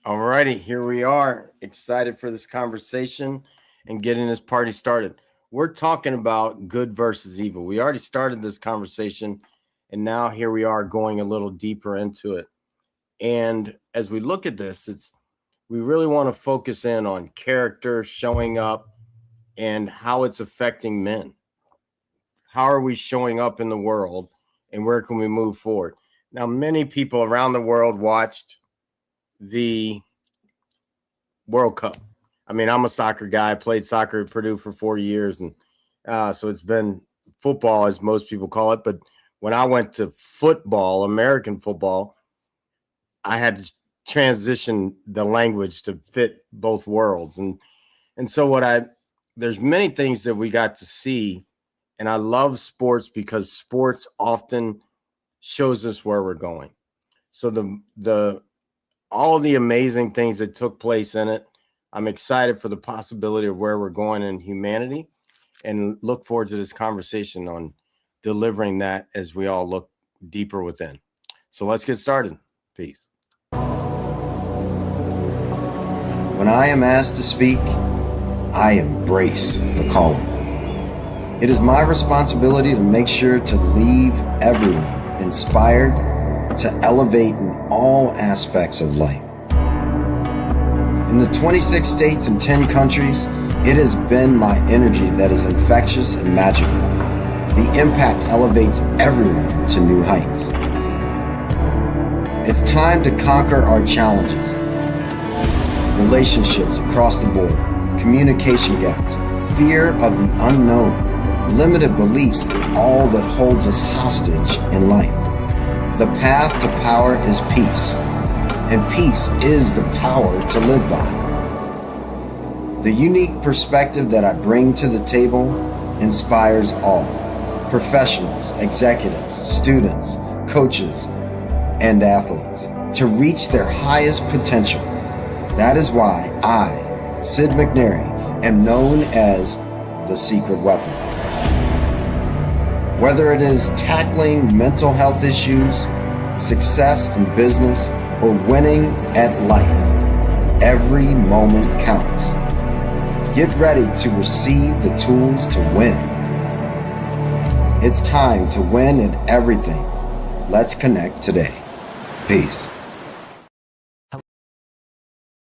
All righty, here we are. Excited for this conversation and getting this party started. We're talking about good versus evil. We already started this conversation, and now here we are going a little deeper into it. And as we look at this, we really want to focus in on character showing up and how it's affecting men. How are we showing up in the world, and where can we move forward? Now, many people around the world watched the World Cup. I mean, I'm a soccer guy. I played soccer at Purdue for 4 years, and so it's been football, as most people call it. But when I went to football, American football, I had to transition the language to fit both worlds, and so there's many things that we got to see, and I love sports because sports often shows us where we're going. So the all of the amazing things that took place in it. I'm excited for the possibility of where we're going in humanity and look forward to this conversation on delivering that as we all look deeper within. So let's get started. Peace. When I am asked to speak, I embrace the calling. It is my responsibility to make sure to leave everyone inspired to elevate in all aspects of life. In the 26 states and 10 countries, it has been my energy that is infectious and magical. The impact elevates everyone to new heights. It's time to conquer our challenges. Relationships across the board, communication gaps, fear of the unknown, limited beliefs in all that holds us hostage in life. The path to power is peace, and peace is the power to live by. The unique perspective that I bring to the table inspires all, professionals, executives, students, coaches, and athletes, to reach their highest potential. That is why I, Sid McNairy, am known as the secret weapon. Whether it is tackling mental health issues, success in business, or winning at life, every moment counts. Get ready to receive the tools to win. It's time to win at everything. Let's connect today. Peace.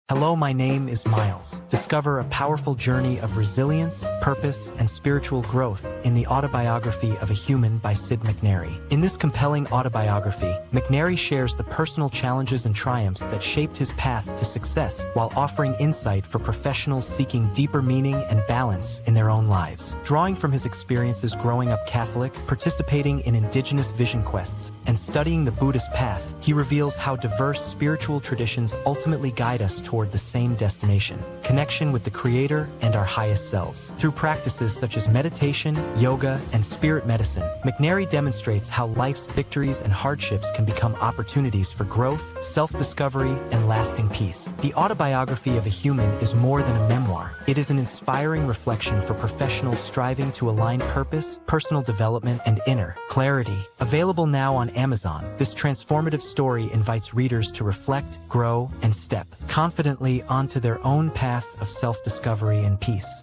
Hello, my name is Miles. Discover a powerful journey of resilience, purpose, and spiritual growth in the autobiography of a human by Sid McNairy. In this compelling autobiography, McNairy shares the personal challenges and triumphs that shaped his path to success while offering insight for professionals seeking deeper meaning and balance in their own lives. Drawing from his experiences growing up Catholic, participating in indigenous vision quests, and studying the Buddhist path, he reveals how diverse spiritual traditions ultimately guide us toward the same destination, connection with the Creator and our highest selves. Through practices such as meditation, yoga, and spirit medicine, McNairy demonstrates how life's victories and hardships can become opportunities for growth, self-discovery, and lasting peace. The autobiography of a human is more than a memoir. It is an inspiring reflection for professionals striving to align purpose, personal development, and inner clarity. Available now on Amazon, this transformative story invites readers to reflect, grow, and step confidently onto their own path of self-discovery and peace.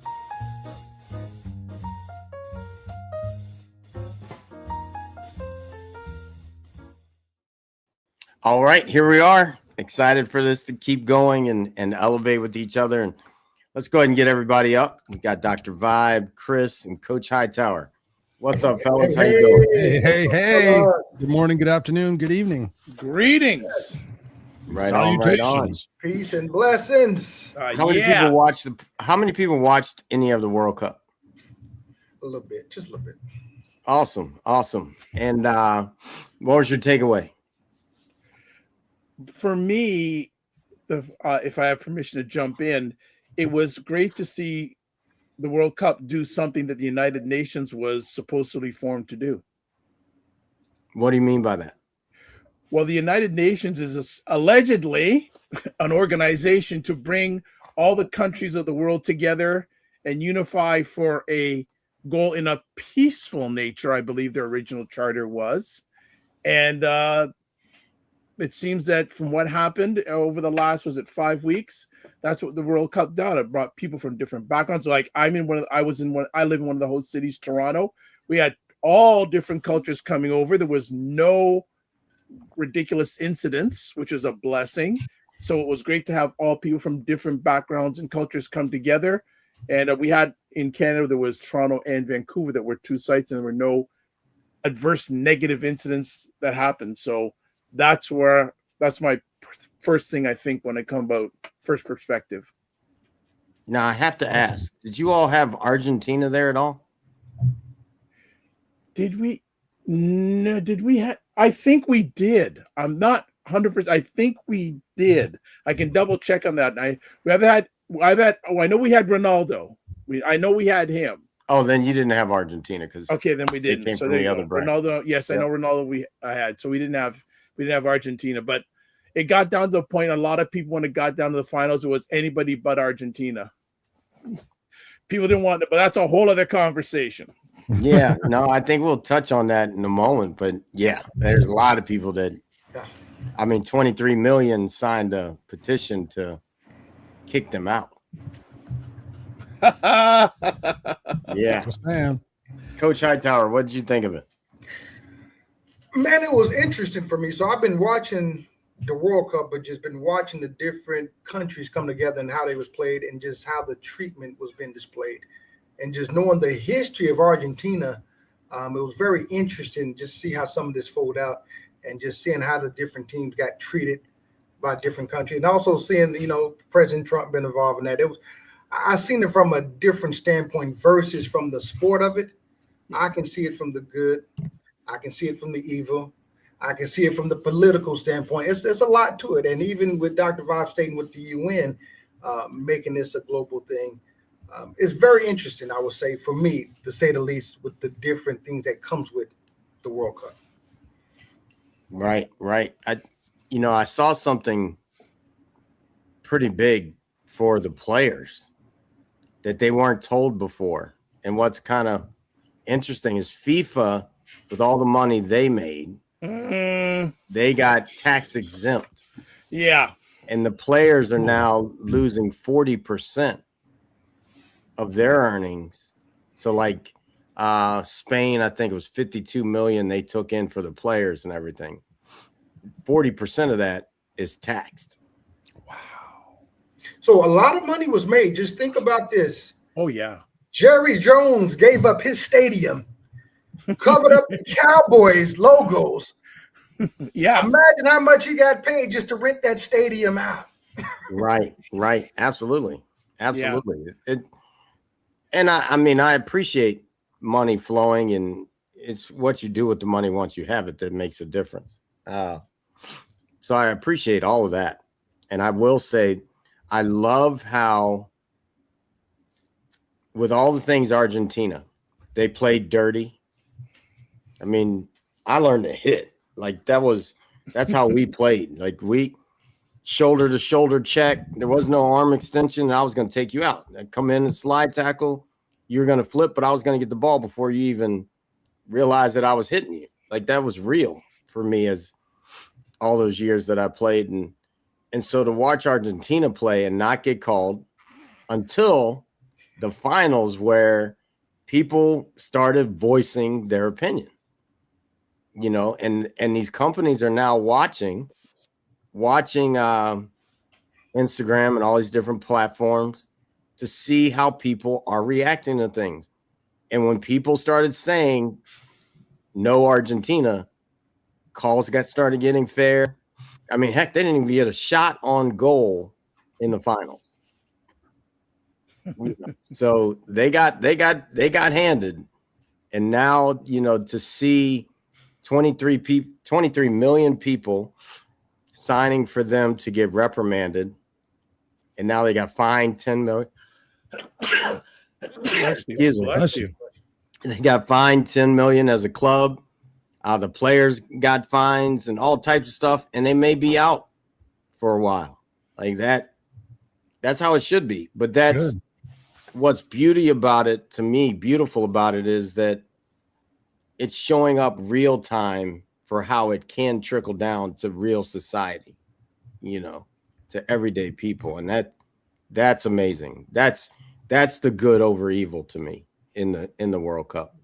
All right, here we are. Excited for this to keep going and elevate with each other. And let's go ahead and get everybody up. We got Dr. Vibe, Chris, and Coach Hightower. What's up, fellas? How you doing? Hey. Good morning, good afternoon, good evening. Greetings. Right on, right on. Peace and blessings. How many people watched any of the World Cup? A little bit, just a little bit. Awesome. And what was your takeaway? For me, if I have permission to jump in, it was great to see the World Cup do something that the United Nations was supposedly formed to do. What do you mean by that? Well, the United Nations is allegedly an organization to bring all the countries of the world together and unify for a goal in a peaceful nature, I believe their original charter was. And it seems that from what happened over the last, was it 5 weeks? That's what the World Cup did. It brought people from different backgrounds. Like I live in one of the host cities, Toronto. We had all different cultures coming over. There was no ridiculous incidents, which is a blessing. So it was great to have all people from different backgrounds and cultures come together. And we had in Canada, there was Toronto and Vancouver that were 2 sites, and there were no adverse negative incidents that happened. So that's my first thing I think when it comes about first perspective. Now I have to ask, did you all have Argentina there at all? Did we? No, did we have? I think we did. I'm not 100%. I think we did. I can double check on that. I know we had Ronaldo. I know we had him. Oh, then you didn't have Argentina because okay, then we didn't. Came so from the other brand. Ronaldo, yes, I know Ronaldo. I had, so we didn't have Argentina, but it got down to the point. A lot of people, when it got down to the finals, it was anybody but Argentina. People didn't want it, but that's a whole other conversation. Yeah, no, I think we'll touch on that in a moment. But yeah, there's a lot of people that, I mean, 23 million signed a petition to kick them out. Yeah. Coach Hightower, what did you think of it? Man, it was interesting for me. So I've been watching the World Cup, but just been watching the different countries come together and how they was played and just how the treatment was being displayed. And just knowing the history of Argentina, it was very interesting just see how some of this folded out and just seeing how the different teams got treated by different countries. And also seeing, President Trump been involved in that. I seen it from a different standpoint versus from the sport of it. I can see it from the good. I can see it from the evil. I can see it from the political standpoint. It's a lot to it. And even with Dr. Vibe stating with the UN, making this a global thing, it's very interesting, I would say, for me, to say the least, with the different things that comes with the World Cup. Right. I saw something pretty big for the players that they weren't told before. And what's kind of interesting is FIFA, with all the money they made, they got tax exempt. Yeah. And the players are now losing 40% of their earnings. So like Spain, I think it was 52 million they took in for the players and everything. 40% of that is taxed. Wow. So a lot of money was made. Just think about this. Oh, yeah. Jerry Jones gave up his stadium, covered up the Cowboys logos. Yeah. Imagine how much he got paid just to rent that stadium out. Right. Absolutely. Yeah. And I appreciate money flowing, and it's what you do with the money once you have it that makes a difference. So I appreciate all of that. And I will say, I love how, with all the things Argentina, they played dirty. I mean, I learned to hit. Like that's how we played. Like we shoulder to shoulder check. There was no arm extension. And I was going to take you out. I'd come in and slide tackle. You're going to flip, but I was going to get the ball before you even realized that I was hitting you. Like that was real for me as all those years that I played. And so to watch Argentina play and not get called until the finals, where people started voicing their opinion, and these companies are now watching Instagram and all these different platforms to see how people are reacting to things. And when people started saying no Argentina, calls started getting fair. I mean, heck, they didn't even get a shot on goal in the finals. So they got handed. And now, to see 23 million people signing for them to get reprimanded, and now they got fined 10 million. Bless you. They got fined 10 million as a club. The players got fines and all types of stuff, and they may be out for a while. Like that. That's how it should be. But that's what's beautiful about it is that it's showing up real time for how it can trickle down to real society, you know, to everyday people. And that's amazing. That's the good over evil to me in the World Cup.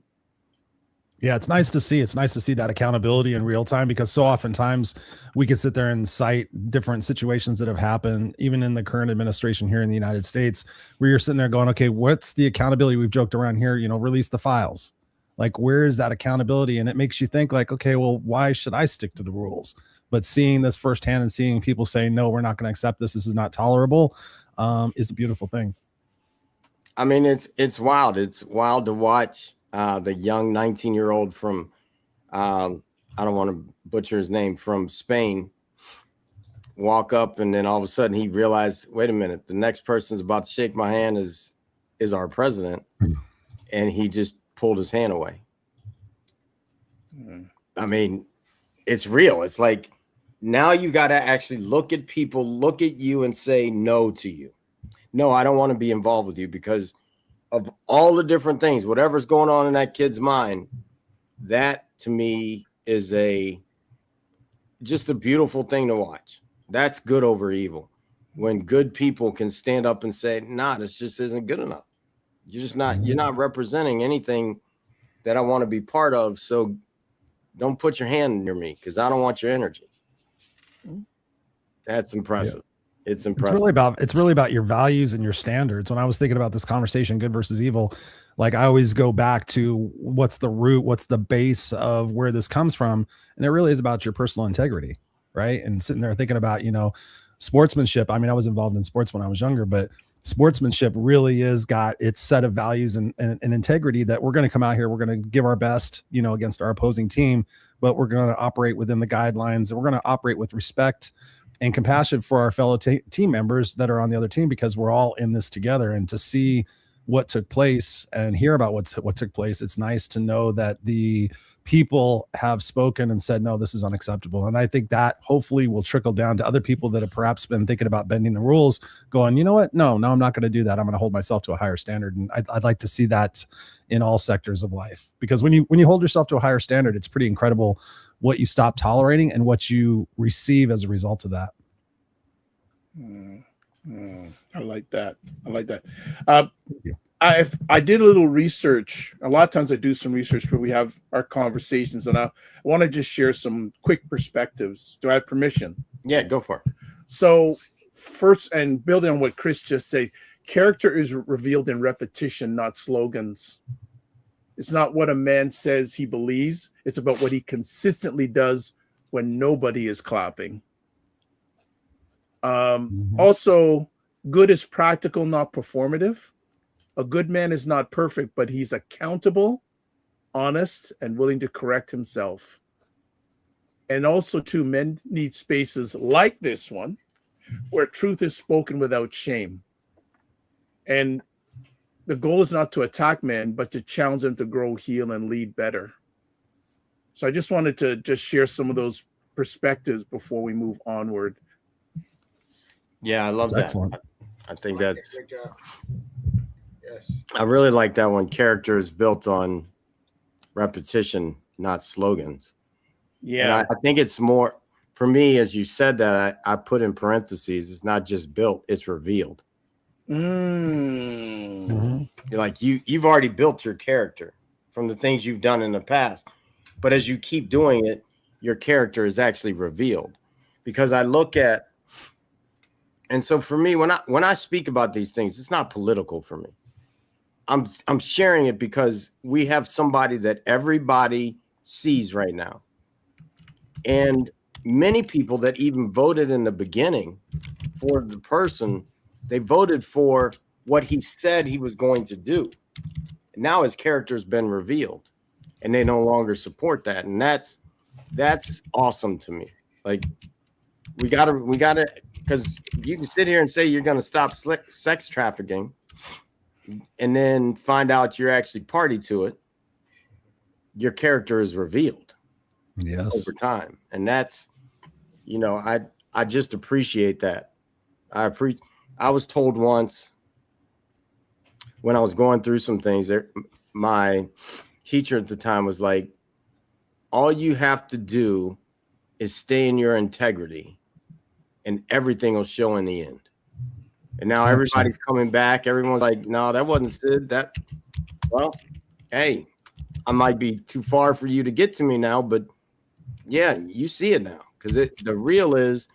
Yeah, it's nice to see. It's nice to see that accountability in real time, because so oftentimes we can sit there and cite different situations that have happened, even in the current administration here in the United States, where you're sitting there going, okay, what's the accountability? We've joked around here, you know, release the files. Like, where is that accountability? And it makes you think like, okay, well, why should I stick to the rules? But seeing this firsthand and seeing people say, no, we're not going to accept this. This is not tolerable, is a beautiful thing. I mean, it's wild. It's wild to watch the young 19-year-old from, I don't want to butcher his name, from Spain, walk up, and then all of a sudden he realized, wait a minute, the next person's about to shake my hand is our president, and he just pulled his hand away. I mean, it's real. It's like, now you got to actually look at people, look at you, and say no to you. No, I don't want to be involved with you because of all the different things, whatever's going on in that kid's mind. That to me is just a beautiful thing to watch. That's good over evil. When good people can stand up and say, nah, this just isn't good enough. You're not representing anything that I want to be part of. So don't put your hand near me because I don't want your energy. That's impressive. Yeah. It's impressive. It's really about your values and your standards. When I was thinking about this conversation, good versus evil, like I always go back to what's the root, what's the base of where this comes from. And it really is about your personal integrity, right? And sitting there thinking about, you know, sportsmanship. I mean, I was involved in sports when I was younger, but sportsmanship really is got its set of values and integrity that we're going to come out here. We're going to give our best, you know, against our opposing team, but we're going to operate within the guidelines, and we're going to operate with respect and compassion for our fellow team members that are on the other team, because we're all in this together. And to see what took place and hear about what took place, it's nice to know that the people have spoken and said, no, this is unacceptable. And I think that hopefully will trickle down to other people that have perhaps been thinking about bending the rules, going, you know what? No, I'm not going to do that. I'm going to hold myself to a higher standard. And I'd like to see that in all sectors of life, because when you hold yourself to a higher standard, it's pretty incredible what you stop tolerating and what you receive as a result of that. I like that. I did a little research. A lot of times I do some research where we have our conversations, and I want to just share some quick perspectives. Do I have permission? Yeah, go for it. So first, and building on what Chris just said, character is revealed in repetition, not slogans. It's not what a man says he believes. It's about what he consistently does when nobody is clapping. Also, good is practical, not performative. A good man is not perfect, but he's accountable, honest, and willing to correct himself. And also, too, men need spaces like this one where truth is spoken without shame. And the goal is not to attack men, but to challenge them to grow, heal, and lead better. So I just wanted to just share some of those perspectives before we move onward. Yeah, I love that. Excellent. I think that's Great job. Yes. I really like that one. Character is built on repetition, not slogans. Yeah. And I think it's more, for me, as you said that, I put in parentheses, it's not just built, it's revealed. You're like, you've already built your character from the things you've done in the past. But as you keep doing it, your character is actually revealed. Because I look at, and so for me, when I speak about these things, it's not political for me. I'm sharing it because we have somebody that everybody sees right now. And many people that even voted in the beginning for the person, they voted for what he said he was going to do. Now his character's been revealed and they no longer support that. And that's awesome to me. Like, we gotta, because you can sit here and say you're going to stop sex trafficking and then find out you're actually party to it. Your character is revealed over time. And that's, you know, I just appreciate that. I was told once when I was going through some things, my teacher at the time was like, all you have to do is stay in your integrity, and everything will show in the end. And now 100%. everybody's coming back. Everyone's like, no, that wasn't Sid. Well, hey, I might be too far for you to get to me now, but yeah, you see it now. Because the real is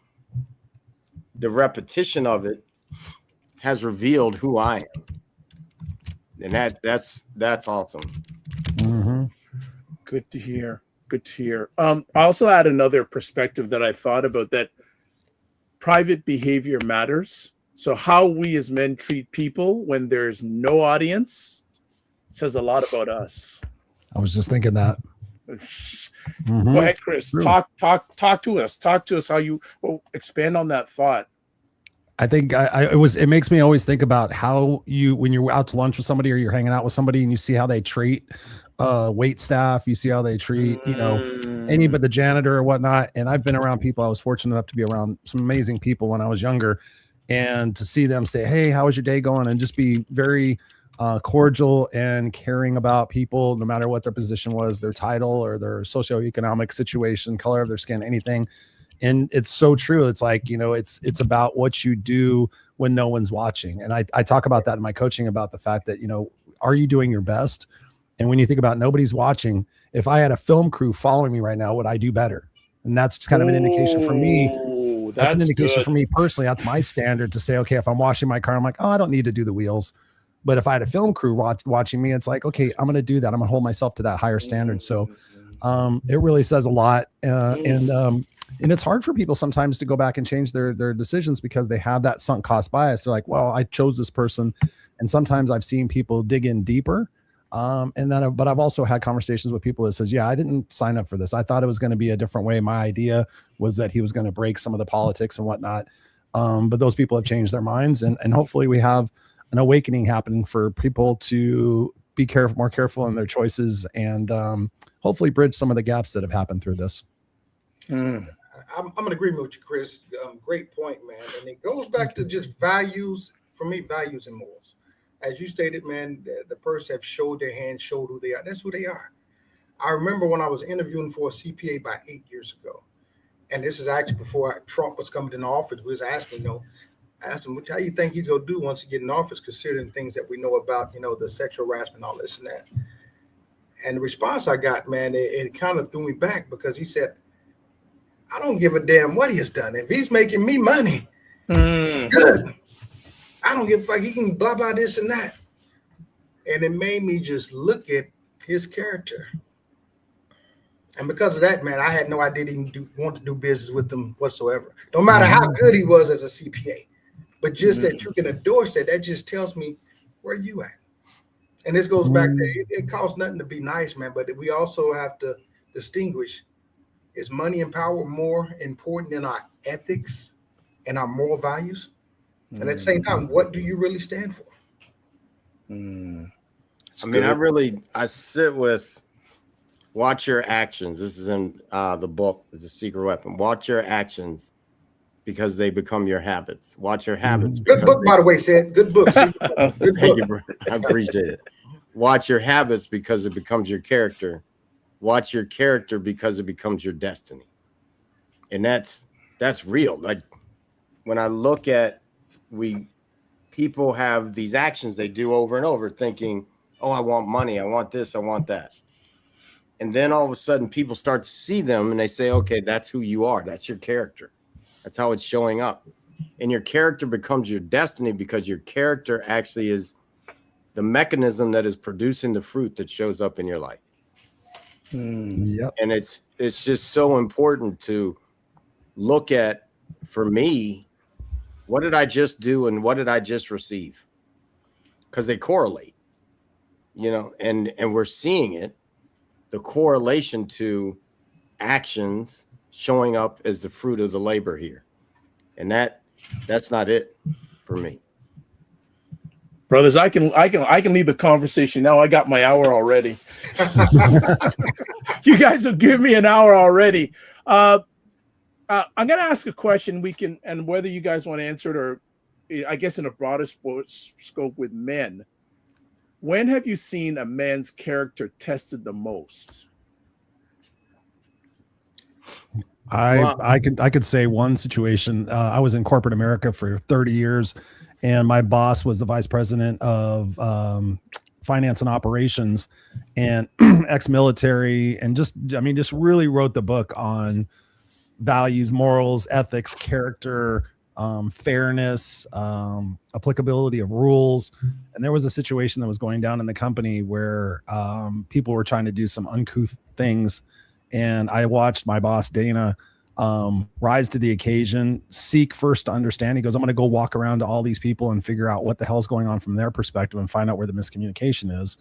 the repetition of it has revealed who I am. And that's awesome. Mm-hmm. Good to hear. Good to hear. I also had another perspective that I thought about, that private behavior matters. So how we as men treat people when there's no audience says a lot about us. I was just thinking that. Go ahead, Chris. True. Talk to us. Talk to us how you expand on that thought. I think it makes me always think about how when you're out to lunch with somebody or you're hanging out with somebody and you see how they treat wait staff, you see how they treat, any but the janitor or whatnot. And I've been around people. I was fortunate enough to be around some amazing people when I was younger, and to see them say, hey, how was your day going? And just be very cordial and caring about people, no matter what their position was, their title or their socioeconomic situation, color of their skin, anything. And it's so true. It's like, it's about what you do when no one's watching. And I talk about that in my coaching, about the fact that, are you doing your best? And when you think about nobody's watching, if I had a film crew following me right now, would I do better? And that's kind of an indication for me. That's an indication good. for me personally. That's my standard to say, okay, if I'm washing my car, I'm like, oh, I don't need to do the wheels. But if I had a film crew watching me, it's like, okay, I'm going to do that. I'm going to hold myself to that higher standard. So it really says a lot. And it's hard for people sometimes to go back and change their decisions because they have that sunk cost bias. They're like, well, I chose this person. And sometimes I've seen people dig in deeper. But I've also had conversations with people that says, yeah, I didn't sign up for this. I thought it was going to be a different way. My idea was that he was going to break some of the politics and whatnot. But those people have changed their minds, and hopefully we have an awakening happening for people to be more careful in their choices, and hopefully bridge some of the gaps that have happened through this. I'm in agreement with you, Chris. Great point, man. And it goes back to just values. For me, values and morals. As you stated, man, the person have showed their hand, showed who they are. That's who they are. I remember when I was interviewing for a CPA about 8 years ago, and this is actually before Trump was coming into office. We was asking, I asked him, how you think he's gonna do once he get in office, considering things that we know about, the sexual harassment, all this and that. And the response I got, man, it kind of threw me back, because he said, I don't give a damn what he has done. If he's making me money, good. I don't give a fuck. He can blah, blah, this and that. And it made me just look at his character. And because of that, man, I had no idea even want to do business with him whatsoever. No matter how good he was as a CPA. But just that you can endorse that just tells me where you at. And this goes back to, it costs nothing to be nice, man. But we also have to distinguish, is money and power more important than our ethics and our moral values? And at the same time, what do you really stand for? I sit with, watch your actions. This is in the book, The Secret Weapon. Watch your actions because they become your habits. Watch your habits. Good book, by the way, Sid. Good book. Good book. Thank you, bro. I appreciate it. Watch your habits because it becomes your character. Watch your character because it becomes your destiny. And that's real. Like, when I look at, people have these actions they do over and over, thinking, oh, I want money, I want this, I want that. And then all of a sudden people start to see them and they say, okay, that's who you are. That's your character. That's how it's showing up. And your character becomes your destiny, because your character actually is the mechanism that is producing the fruit that shows up in your life. Yep. And it's just so important to look at, for me, what did I just do and what did I just receive? Because they correlate, and we're seeing it, the correlation to actions showing up as the fruit of the labor here. And that's not it for me. Brothers, I can lead the conversation now. I got my hour already. You guys have given me an hour already. I'm going to ask a question, and whether you guys want to answer it, or I guess in a broader sports scope with men. When have you seen a man's character tested the most? I could say one situation. I was in corporate America for 30 years, and my boss was the vice president of finance and operations, and ex-military, and just really wrote the book on values, morals, ethics, character, fairness, applicability of rules. And there was a situation that was going down in the company where people were trying to do some uncouth things. And I watched my boss, Dana, rise to the occasion, seek first to understand. He goes, I'm going to go walk around to all these people and figure out what the hell's going on from their perspective and find out where the miscommunication is.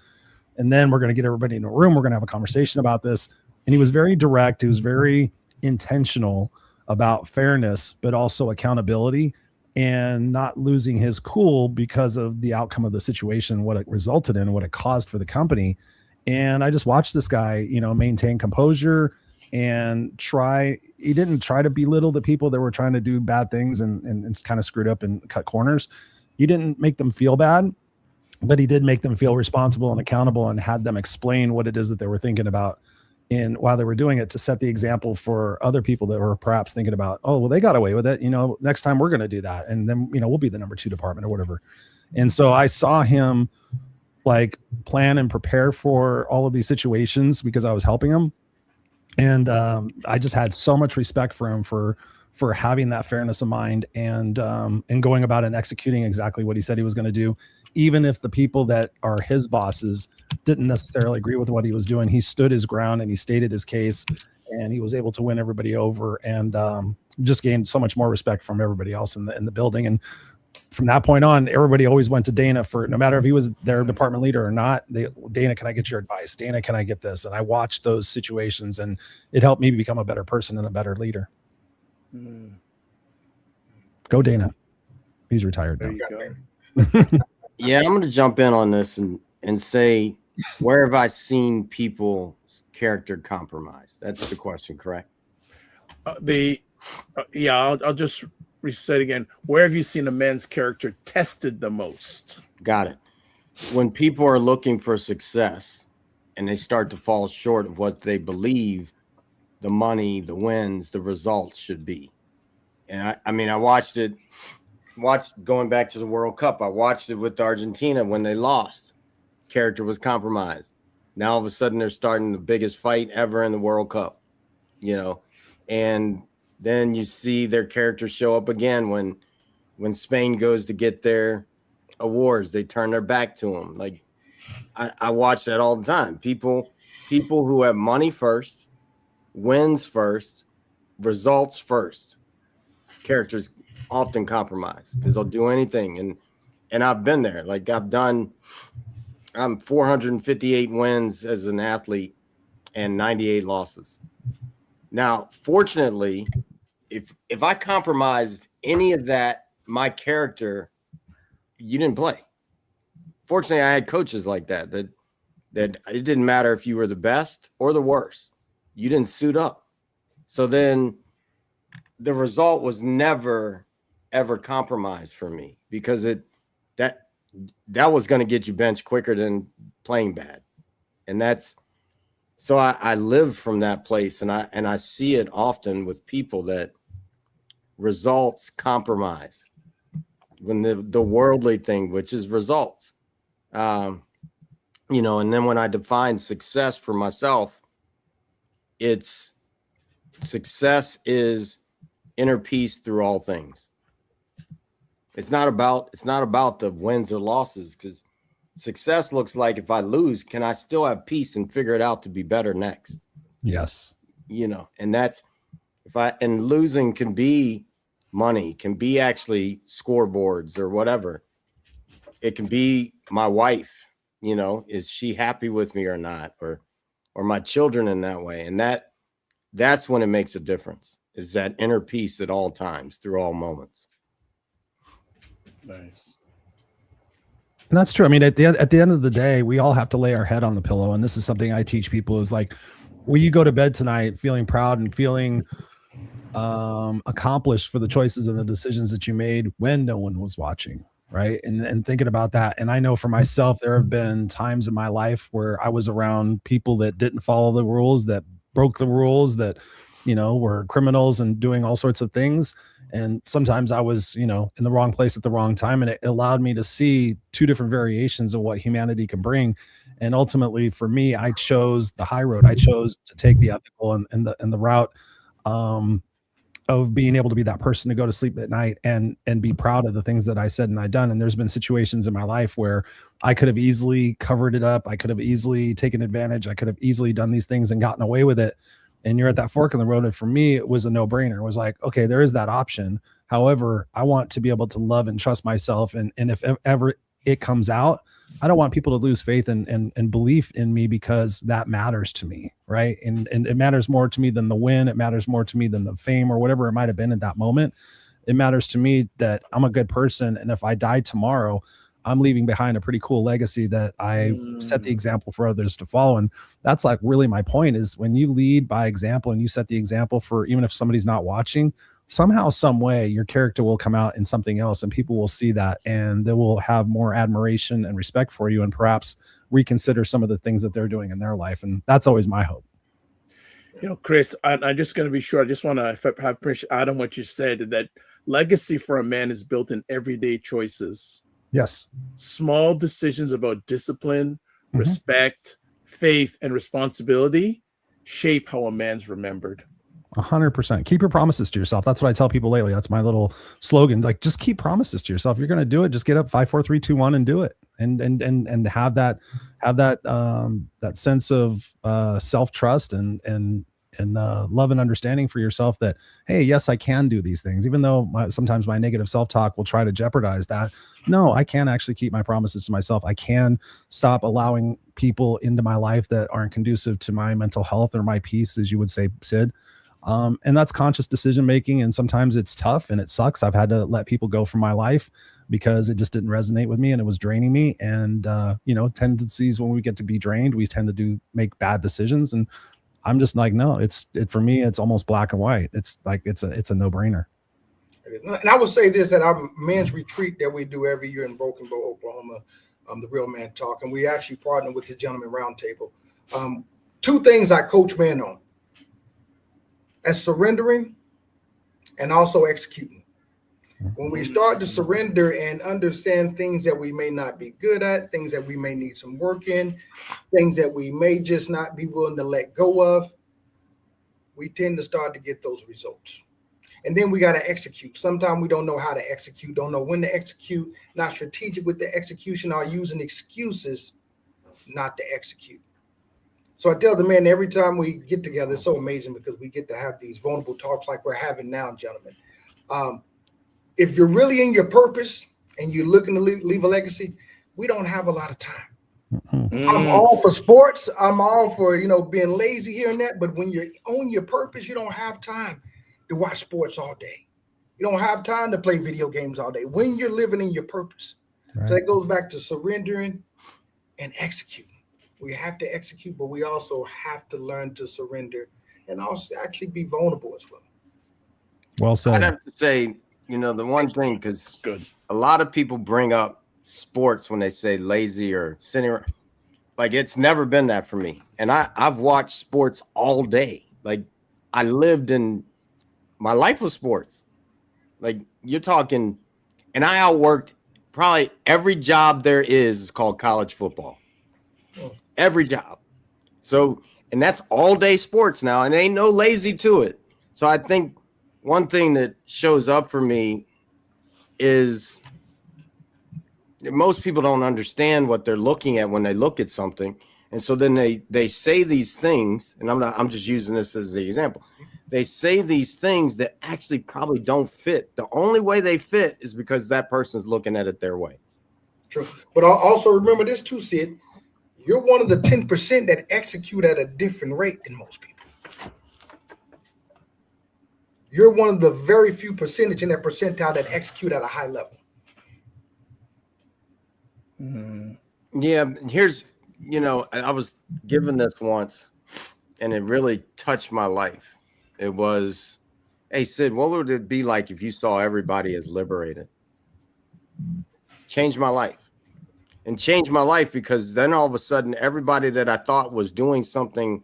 And then we're going to get everybody in a room. We're going to have a conversation about this. And he was very direct. He was very intentional about fairness, but also accountability, and not losing his cool because of the outcome of the situation, what it resulted in, what it caused for the company. And I just watched this guy, maintain composure and he didn't try to belittle the people that were trying to do bad things and kind of screwed up and cut corners. He didn't make them feel bad, but he did make them feel responsible and accountable, and had them explain what it is that they were thinking about while they were doing it, to set the example for other people that were perhaps thinking about, oh, well, they got away with it. Next time we're going to do that. And then, we'll be the number 2 department or whatever. And so I saw him like plan and prepare for all of these situations because I was helping him. And I just had so much respect for him for having that fairness of mind and going about and executing exactly what he said he was going to do. Even if the people that are his bosses didn't necessarily agree with what he was doing, he stood his ground and he stated his case, and he was able to win everybody over, and just gained so much more respect from everybody else in the building. And from that point on, everybody always went to Dana for, no matter if he was their department leader or not, Dana, can I get your advice? Dana, can I get this? And I watched those situations, and it helped me become a better person and a better leader. Go Dana. He's retired now. There you go. Yeah, I'm going to jump in on this and say, where have I seen people's character compromised? That's the question, correct? I'll just say it again. Where have you seen a man's character tested the most? Got it. When people are looking for success and they start to fall short of what they believe the money, the wins, the results should be. And I watched going back to the World Cup. I watched it with Argentina when they lost. Character was compromised. Now all of a sudden they're starting the biggest fight ever in the World Cup, and then you see their character show up again when Spain goes to get their awards. They turn their back to them. Like I watch that all the time. People who have money first, wins first, results first, characters often compromised because they'll do anything. And I've been there. Like I'm 458 wins as an athlete and 98 losses. Now, fortunately, if I compromised any of that, my character, you didn't play. Fortunately, I had coaches like that it didn't matter if you were the best or the worst. You didn't suit up. So then the result was never, ever compromised for me because that was going to get you benched quicker than playing bad. And so I live from that place, and I see it often with people that results compromise when the worldly thing, which is results, and then when I define success for myself, it's success is inner peace through all things. It's not about the wins or losses, because success looks like, if I lose, can I still have peace and figure it out to be better next? Yes. And that's and losing can be money, can be actually scoreboards or whatever. It can be my wife, is she happy with me or not? Or my children in that way. And that's when it makes a difference, is that inner peace at all times through all moments. Nice. And that's true. I mean, at the end of the day, we all have to lay our head on the pillow. And this is something I teach people, is like, will you go to bed tonight feeling proud and feeling accomplished for the choices and the decisions that you made when no one was watching, right? And thinking about that. And I know for myself, there have been times in my life where I was around people that didn't follow the rules, that broke the rules, that were criminals and doing all sorts of things. And sometimes I was, in the wrong place at the wrong time. And it allowed me to see two different variations of what humanity can bring. And ultimately for me, I chose the high road. I chose to take the ethical and the route, of being able to be that person to go to sleep at night and be proud of the things that I said and I done. And there's been situations in my life where I could have easily covered it up. I could have easily taken advantage. I could have easily done these things and gotten away with it. And you're at that fork in the road. And for me, it was a no-brainer. It was like, okay, there is that option. However, I want to be able to love and trust myself. And if ever it comes out, I don't want people to lose faith and belief in me, because that matters to me. Right. And it matters more to me than the win. It matters more to me than the fame or whatever it might've been at that moment. It matters to me that I'm a good person. And if I die tomorrow, I'm leaving behind a pretty cool legacy that I set the example for others to follow. And that's like really my point, is when you lead by example and you set the example for, even if somebody's not watching, somehow, some way, your character will come out in something else, and people will see that, and they will have more admiration and respect for you, and perhaps reconsider some of the things that they're doing in their life. And that's always my hope. Chris, I'm just going to be sure. I just want to, if I have permission, add on what you said, that legacy for a man is built in everyday choices. Yes. Small decisions about discipline, respect, faith, and responsibility shape how a man's remembered. 100%. Keep your promises to yourself. That's what I tell people lately. That's my little slogan. Like, just keep promises to yourself. If you're going to do it, just get up 5, 4, 3, 2, 1 and do it. And have that sense of self-trust and love and understanding for yourself that, hey, yes, I can do these things, even though sometimes my negative self-talk will try to jeopardize that. No, I can actually keep my promises to myself. I can stop allowing people into my life that aren't conducive to my mental health or my peace, as you would say, Sid. And that's conscious decision making. And sometimes it's tough and it sucks. I've had to let people go from my life because it just didn't resonate with me and it was draining me. And, tendencies, when we get to be drained, we tend to make bad decisions. And I'm just like, no, for me, it's almost black and white. It's like, it's a no brainer. And I would say this, at our men's retreat that we do every year in Broken Bow, Oklahoma, the Real Man Talk, and we actually partner with the Gentleman Roundtable. 2 things I coach men on: as surrendering and also executing. When we start to surrender and understand things that we may not be good at, things that we may need some work in, things that we may just not be willing to let go of, we tend to start to get those results. And then we got to execute. Sometimes we don't know how to execute, don't know when to execute, not strategic with the execution, or using excuses not to execute. So I tell the men every time we get together, it's so amazing because we get to have these vulnerable talks like we're having now, gentlemen. If you're really in your purpose and you're looking to leave a legacy, we don't have a lot of time. I'm all for sports. I'm all for, being lazy here and that. But when you're on your purpose, you don't have time to watch sports all day. You don't have time to play video games all day when you're living in your purpose. Right. So that goes back to surrendering and executing. We have to execute, but we also have to learn to surrender and also actually be vulnerable as well. Well said. I'd have to say, the one thing, because a lot of people bring up sports when they say lazy or sitting around. Like, it's never been that for me. And I've watched sports all day. Like, I lived in my life was sports. Like, you're talking, and I outworked probably every job there is called college football. Every job. So, and that's all day sports now, and ain't no lazy to it. So I think one thing that shows up for me is most people don't understand what they're looking at when they look at something. And so then they say these things, and I'm just using this as the example. They say these things that actually probably don't fit. The only way they fit is because that person's looking at it their way. True. But also remember this too, Sid. You're one of the 10% that execute at a different rate than most people. You're one of the very few percentage in that percentile that execute at a high level. Yeah, here's, I was given this once, and it really touched my life. It was, hey, Sid, what would it be like if you saw everybody as liberated? Changed my life. And changed my life because then all of a sudden, everybody that I thought was doing something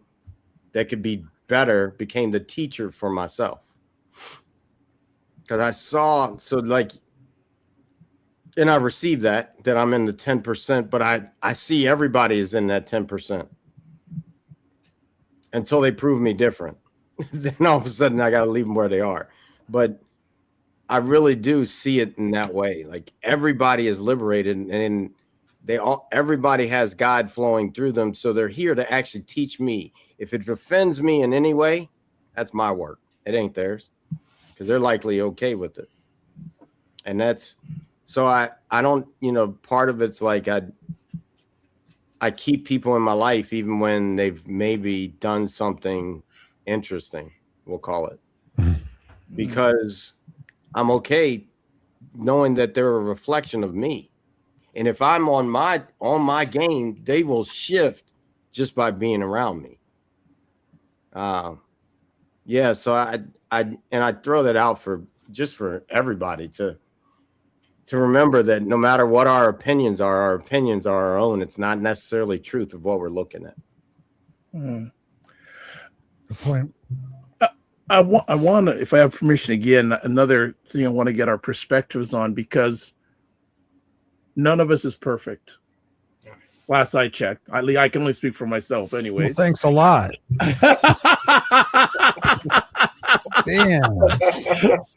that could be better, became the teacher for myself. Because I saw, so like, and I received that I'm in the 10%, but I see everybody is in that 10% until they prove me different. Then all of a sudden I got to leave them where they are. But I really do see it in that way. Like everybody is liberated, and everybody has God flowing through them. So they're here to actually teach me. If it offends me in any way, that's my work. It ain't theirs, because they're likely okay with it. And that's, so I don't, part of it's like I keep people in my life even when they've maybe done something interesting, we'll call it, because I'm okay knowing that they're a reflection of me. And if I'm on my game, they will shift just by being around me. Yeah. So I throw that out for everybody to remember that no matter what our opinions are our own. It's not necessarily truth of what we're looking at. Good point. I want to, if I have permission again, another thing I want to get our perspectives on, because none of us is perfect. Last I checked, I can only speak for myself anyways. Well, thanks a lot. Damn.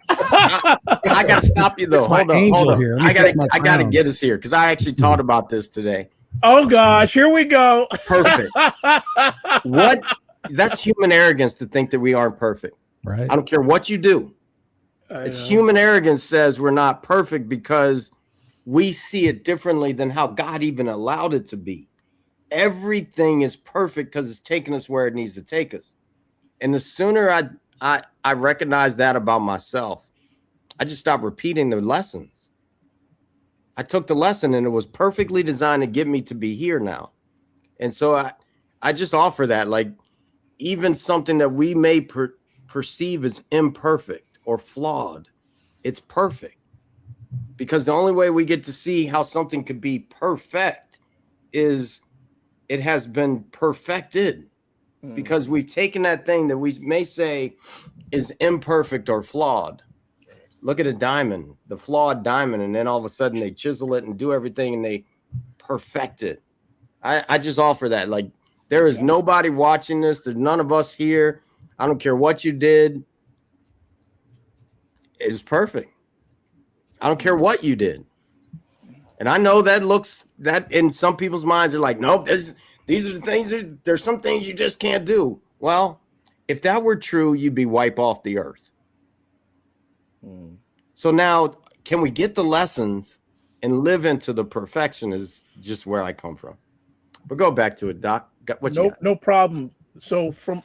I got to stop you though. Hold on. Here. I got to get us here, because I actually thought about this today. Oh gosh, here we go. Perfect. That's human arrogance to think that we aren't perfect. Right. I don't care what you do. It's human arrogance says we're not perfect because we see it differently than how God even allowed it to be. Everything is perfect because it's taking us where it needs to take us. And the sooner I recognize that about myself, I just stopped repeating the lessons. I took the lesson and it was perfectly designed to get me to be here now. And so I just offer that, like, even something that we may perceive as imperfect or flawed, it's perfect. Because the only way we get to see how something could be perfect is it has been perfected. Because we've taken that thing that we may say is imperfect or flawed. Look at a diamond, the flawed diamond, and then all of a sudden they chisel it and do everything and they perfect it. I just offer that. Like, there is nobody watching this. There's none of us here. I don't care what you did. It's perfect. I don't care what you did. And I know that in some people's minds, they're like, nope, these are the things, there's some things you just can't do. Well, if that were true, you'd be wiped off the earth. So now, can we get the lessons and live into the perfection is just where I come from. But go back to it, Doc. No problem. So from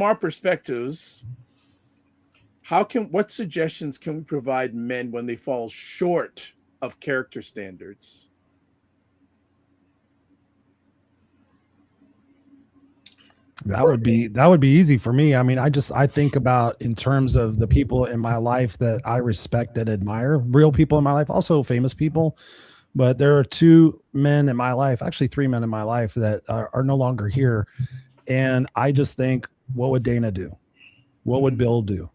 our perspectives, what suggestions can we provide men when they fall short of character standards? That would be easy for me. I mean, I think about in terms of the people in my life that I respect and admire, real people in my life, also famous people. But there are two men in my life, actually three men in my life that are no longer here. And I just think, what would Dana do? What would Bill do?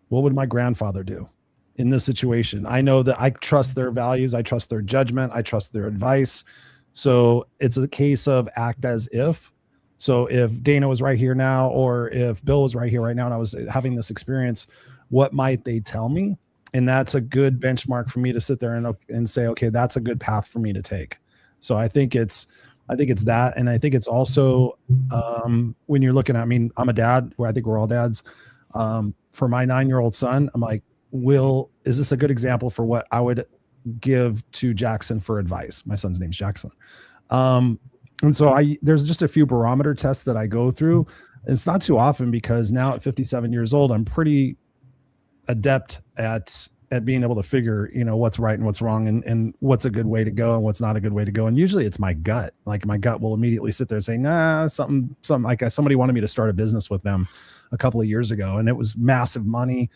What would my grandfather do in this situation? I know that I trust their values. I trust their judgment. I trust their advice. So it's a case of act as if. So if Dana was right here now, or if Bill was right here right now and I was having this experience, what might they tell me? And that's a good benchmark for me to sit there and say, okay, that's a good path for me to take. So I think it's that. And I think it's also when you're looking at, I mean, I'm a dad, where I think we're all dads. For my 9-year-old son, I'm like, is this a good example for what I would give to Jackson for advice? My son's name's Jackson. And so there's just a few barometer tests that I go through. It's not too often, because now at 57 years old, I'm pretty adept at being able to figure, what's right and what's wrong, and what's a good way to go and what's not a good way to go. And usually it's my gut. Like, my gut will immediately sit there and say, nah, something like somebody wanted me to start a business with them a couple of years ago, and it was massive money.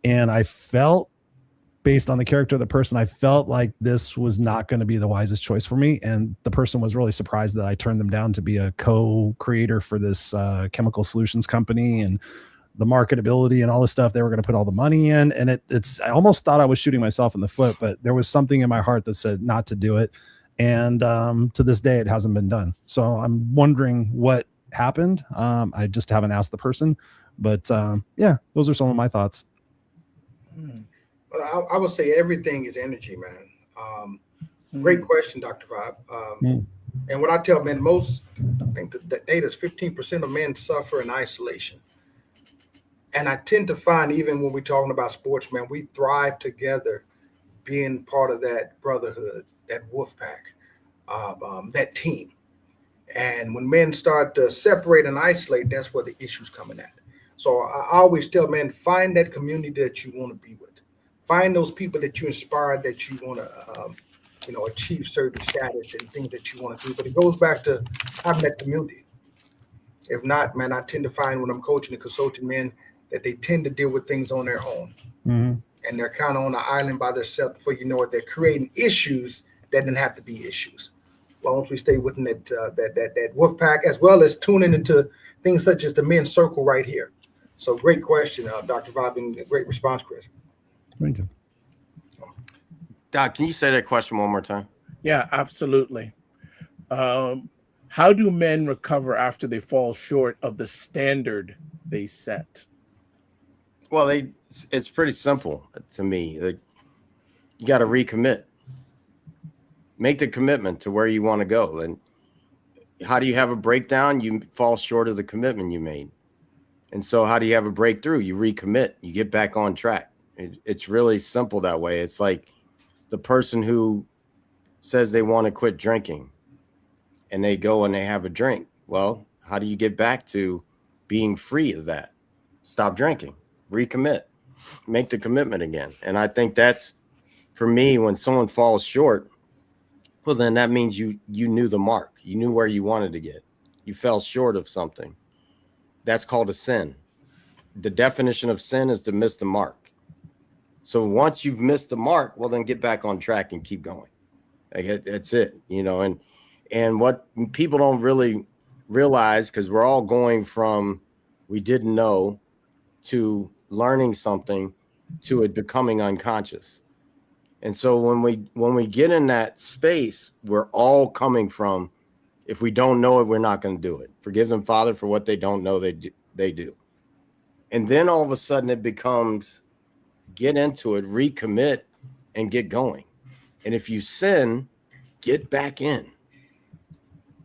And I felt based on the character of the person, I felt like this was not going to be the wisest choice for me. And the person was really surprised that I turned them down to be a co-creator for this chemical solutions company, and the marketability and all this stuff. They were going to put all the money in, and I almost thought I was shooting myself in the foot, but there was something in my heart that said not to do it. And to this day, it hasn't been done. So I'm wondering what happened. I just haven't asked the person, but yeah, those are some of my thoughts. Well, I would say everything is energy, man. Great question, Dr. Vibe. And what I tell men, I think the data is 15% of men suffer in isolation. And I tend to find, even when we're talking about sports, man, we thrive together, being part of that brotherhood, that wolf pack, that team. And when men start to separate and isolate, that's where the issue's coming at. So I always tell men, find that community that you want to be with. Find those people that you inspire, that you want to, achieve certain status and things that you want to do. But it goes back to having that community. If not, man, I tend to find when I'm coaching and consulting men that they tend to deal with things on their own. And they're kind of on an island by themselves. Before you know it, they're creating issues that didn't have to be issues. As long as we stay within that wolf pack, as well as tuning into things such as the men's circle right here. So great question, Dr. Vibe, and great response, Chris. Thank you. Doc, can you say that question one more time? Yeah, absolutely. How do men recover after they fall short of the standard they set? Well, it's pretty simple to me. Like, you got to recommit. Make the commitment to where you want to go. And how do you have a breakdown? You fall short of the commitment you made. And so how do you have a breakthrough? You recommit. You get back on track. It's really simple that way. It's like the person who says they want to quit drinking and they go and they have a drink. Well, how do you get back to being free of that? Stop drinking, recommit, make the commitment again. And I think that's, for me, when someone falls short, well, then that means you knew the mark. You knew where you wanted to get. You fell short of something. That's called a sin. The definition of sin is to miss the mark. So once you've missed the mark, well, then get back on track and keep going. Like, that's it, and what people don't really realize, because we're all going from we didn't know to learning something to it becoming unconscious. And so when we get in that space, we're all coming from, if we don't know it, we're not going to do it. Forgive them, Father, for what they don't know they do. And then all of a sudden it becomes, get into it, recommit, and get going. And if you sin, get back in.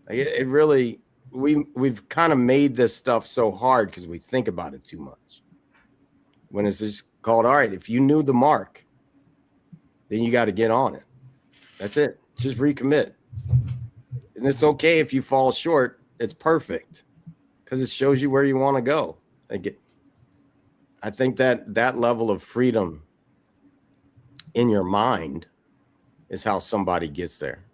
It really, we've kind of made this stuff so hard because we think about it too much. When it's just called, all right, if you knew the mark, then you got to get on it. That's it. Just recommit. And it's okay if you fall short. It's perfect because it shows you where you want to go. I think that level of freedom in your mind is how somebody gets there.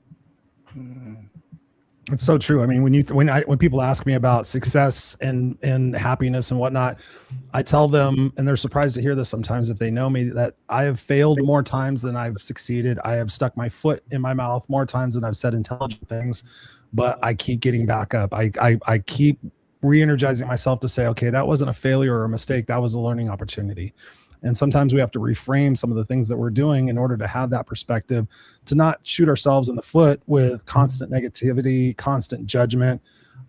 It's so true. I mean, when people ask me about success and happiness and whatnot, I tell them, and they're surprised to hear this sometimes if they know me, that I have failed more times than I've succeeded. I have stuck my foot in my mouth more times than I've said intelligent things, but I keep getting back up. I keep re-energizing myself to say, okay, that wasn't a failure or a mistake. That was a learning opportunity. And sometimes we have to reframe some of the things that we're doing in order to have that perspective, to not shoot ourselves in the foot with constant negativity, constant judgment.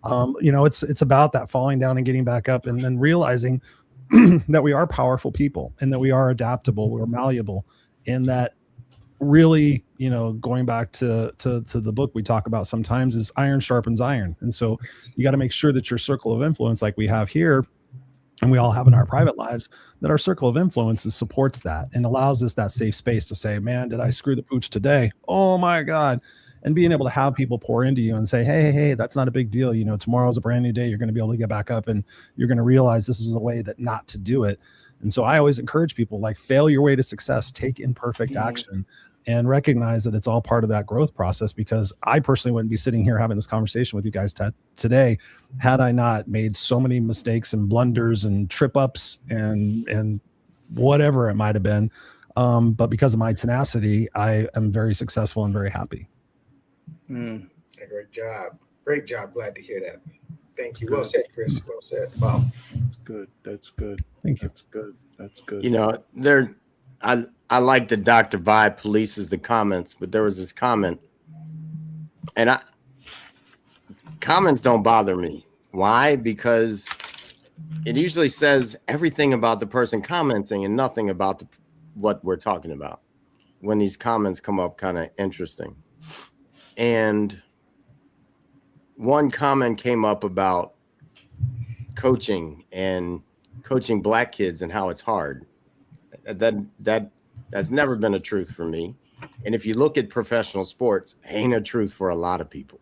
It's about that falling down and getting back up, and then realizing that we are powerful people and that we are adaptable, we're malleable, and that really, going back to the book we talk about sometimes, is iron sharpens iron. And so you got to make sure that your circle of influence, like we have here, and we all have in our private lives, that our circle of influence supports that and allows us that safe space to say, man, did I screw the pooch today? Oh my God. And being able to have people pour into you and say, hey, that's not a big deal. Tomorrow's a brand new day. You're going to be able to get back up, and you're going to realize this is a way that not to do it. And so I always encourage people, like, fail your way to success, take imperfect action, and recognize that it's all part of that growth process. Because I personally wouldn't be sitting here having this conversation with you guys today had I not made so many mistakes and blunders and trip ups and whatever it might have been But because of my tenacity, I am very successful and very happy. Great job. Great job. Glad to hear that. Thank you. Well said, Chris. Well said. Wow. That's good. That's good. Thank you. That's good. That's good. You know, I like that Dr. Vibe polices the comments, but there was this comment, and comments don't bother me. Why? Because it usually says everything about the person commenting and nothing about what we're talking about. When these comments come up, kind of interesting. And one comment came up about coaching and coaching black kids and how it's hard. That's never been a truth for me. And if you look at professional sports, ain't a truth for a lot of people.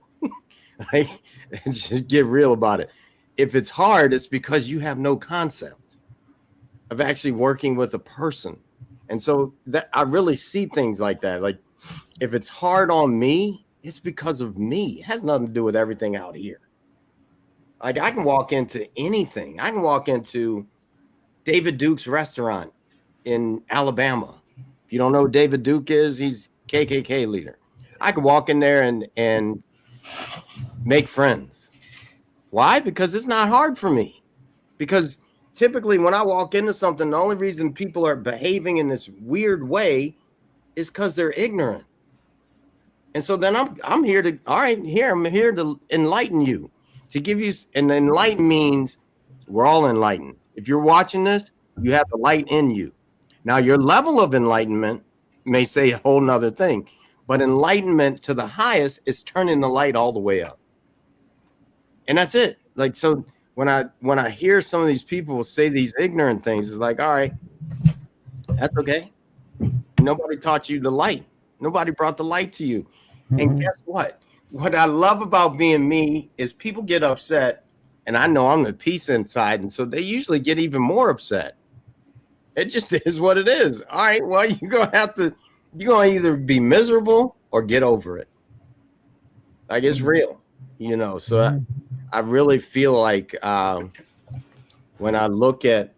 Like, just get real about it. If it's hard, it's because you have no concept of actually working with a person. And so that I really see things like that. Like, if it's hard on me, it's because of me. It has nothing to do with everything out here. Like, I can walk into anything. I can walk into David Duke's restaurant in Alabama. If you don't know who David Duke is, he's KKK leader. I could walk in there and make friends. Why? Because it's not hard for me. Because typically when I walk into something, the only reason people are behaving in this weird way is because they're ignorant. And so then I'm here to, all right, I'm here to enlighten you, to give you, and enlighten means we're all enlightened. If you're watching this, you have the light in you. Now, your level of enlightenment may say a whole nother thing, but enlightenment to the highest is turning the light all the way up. And that's it. Like, so when I hear some of these people say these ignorant things, it's like, all right, that's okay. Nobody taught you the light. Nobody brought the light to you. And guess what? What I love about being me is people get upset, and I know I'm the peace inside, and so they usually get even more upset. It just is what it is. All right, well, you're gonna either be miserable or get over it. Like, it's real, you know. So I really feel like when I look at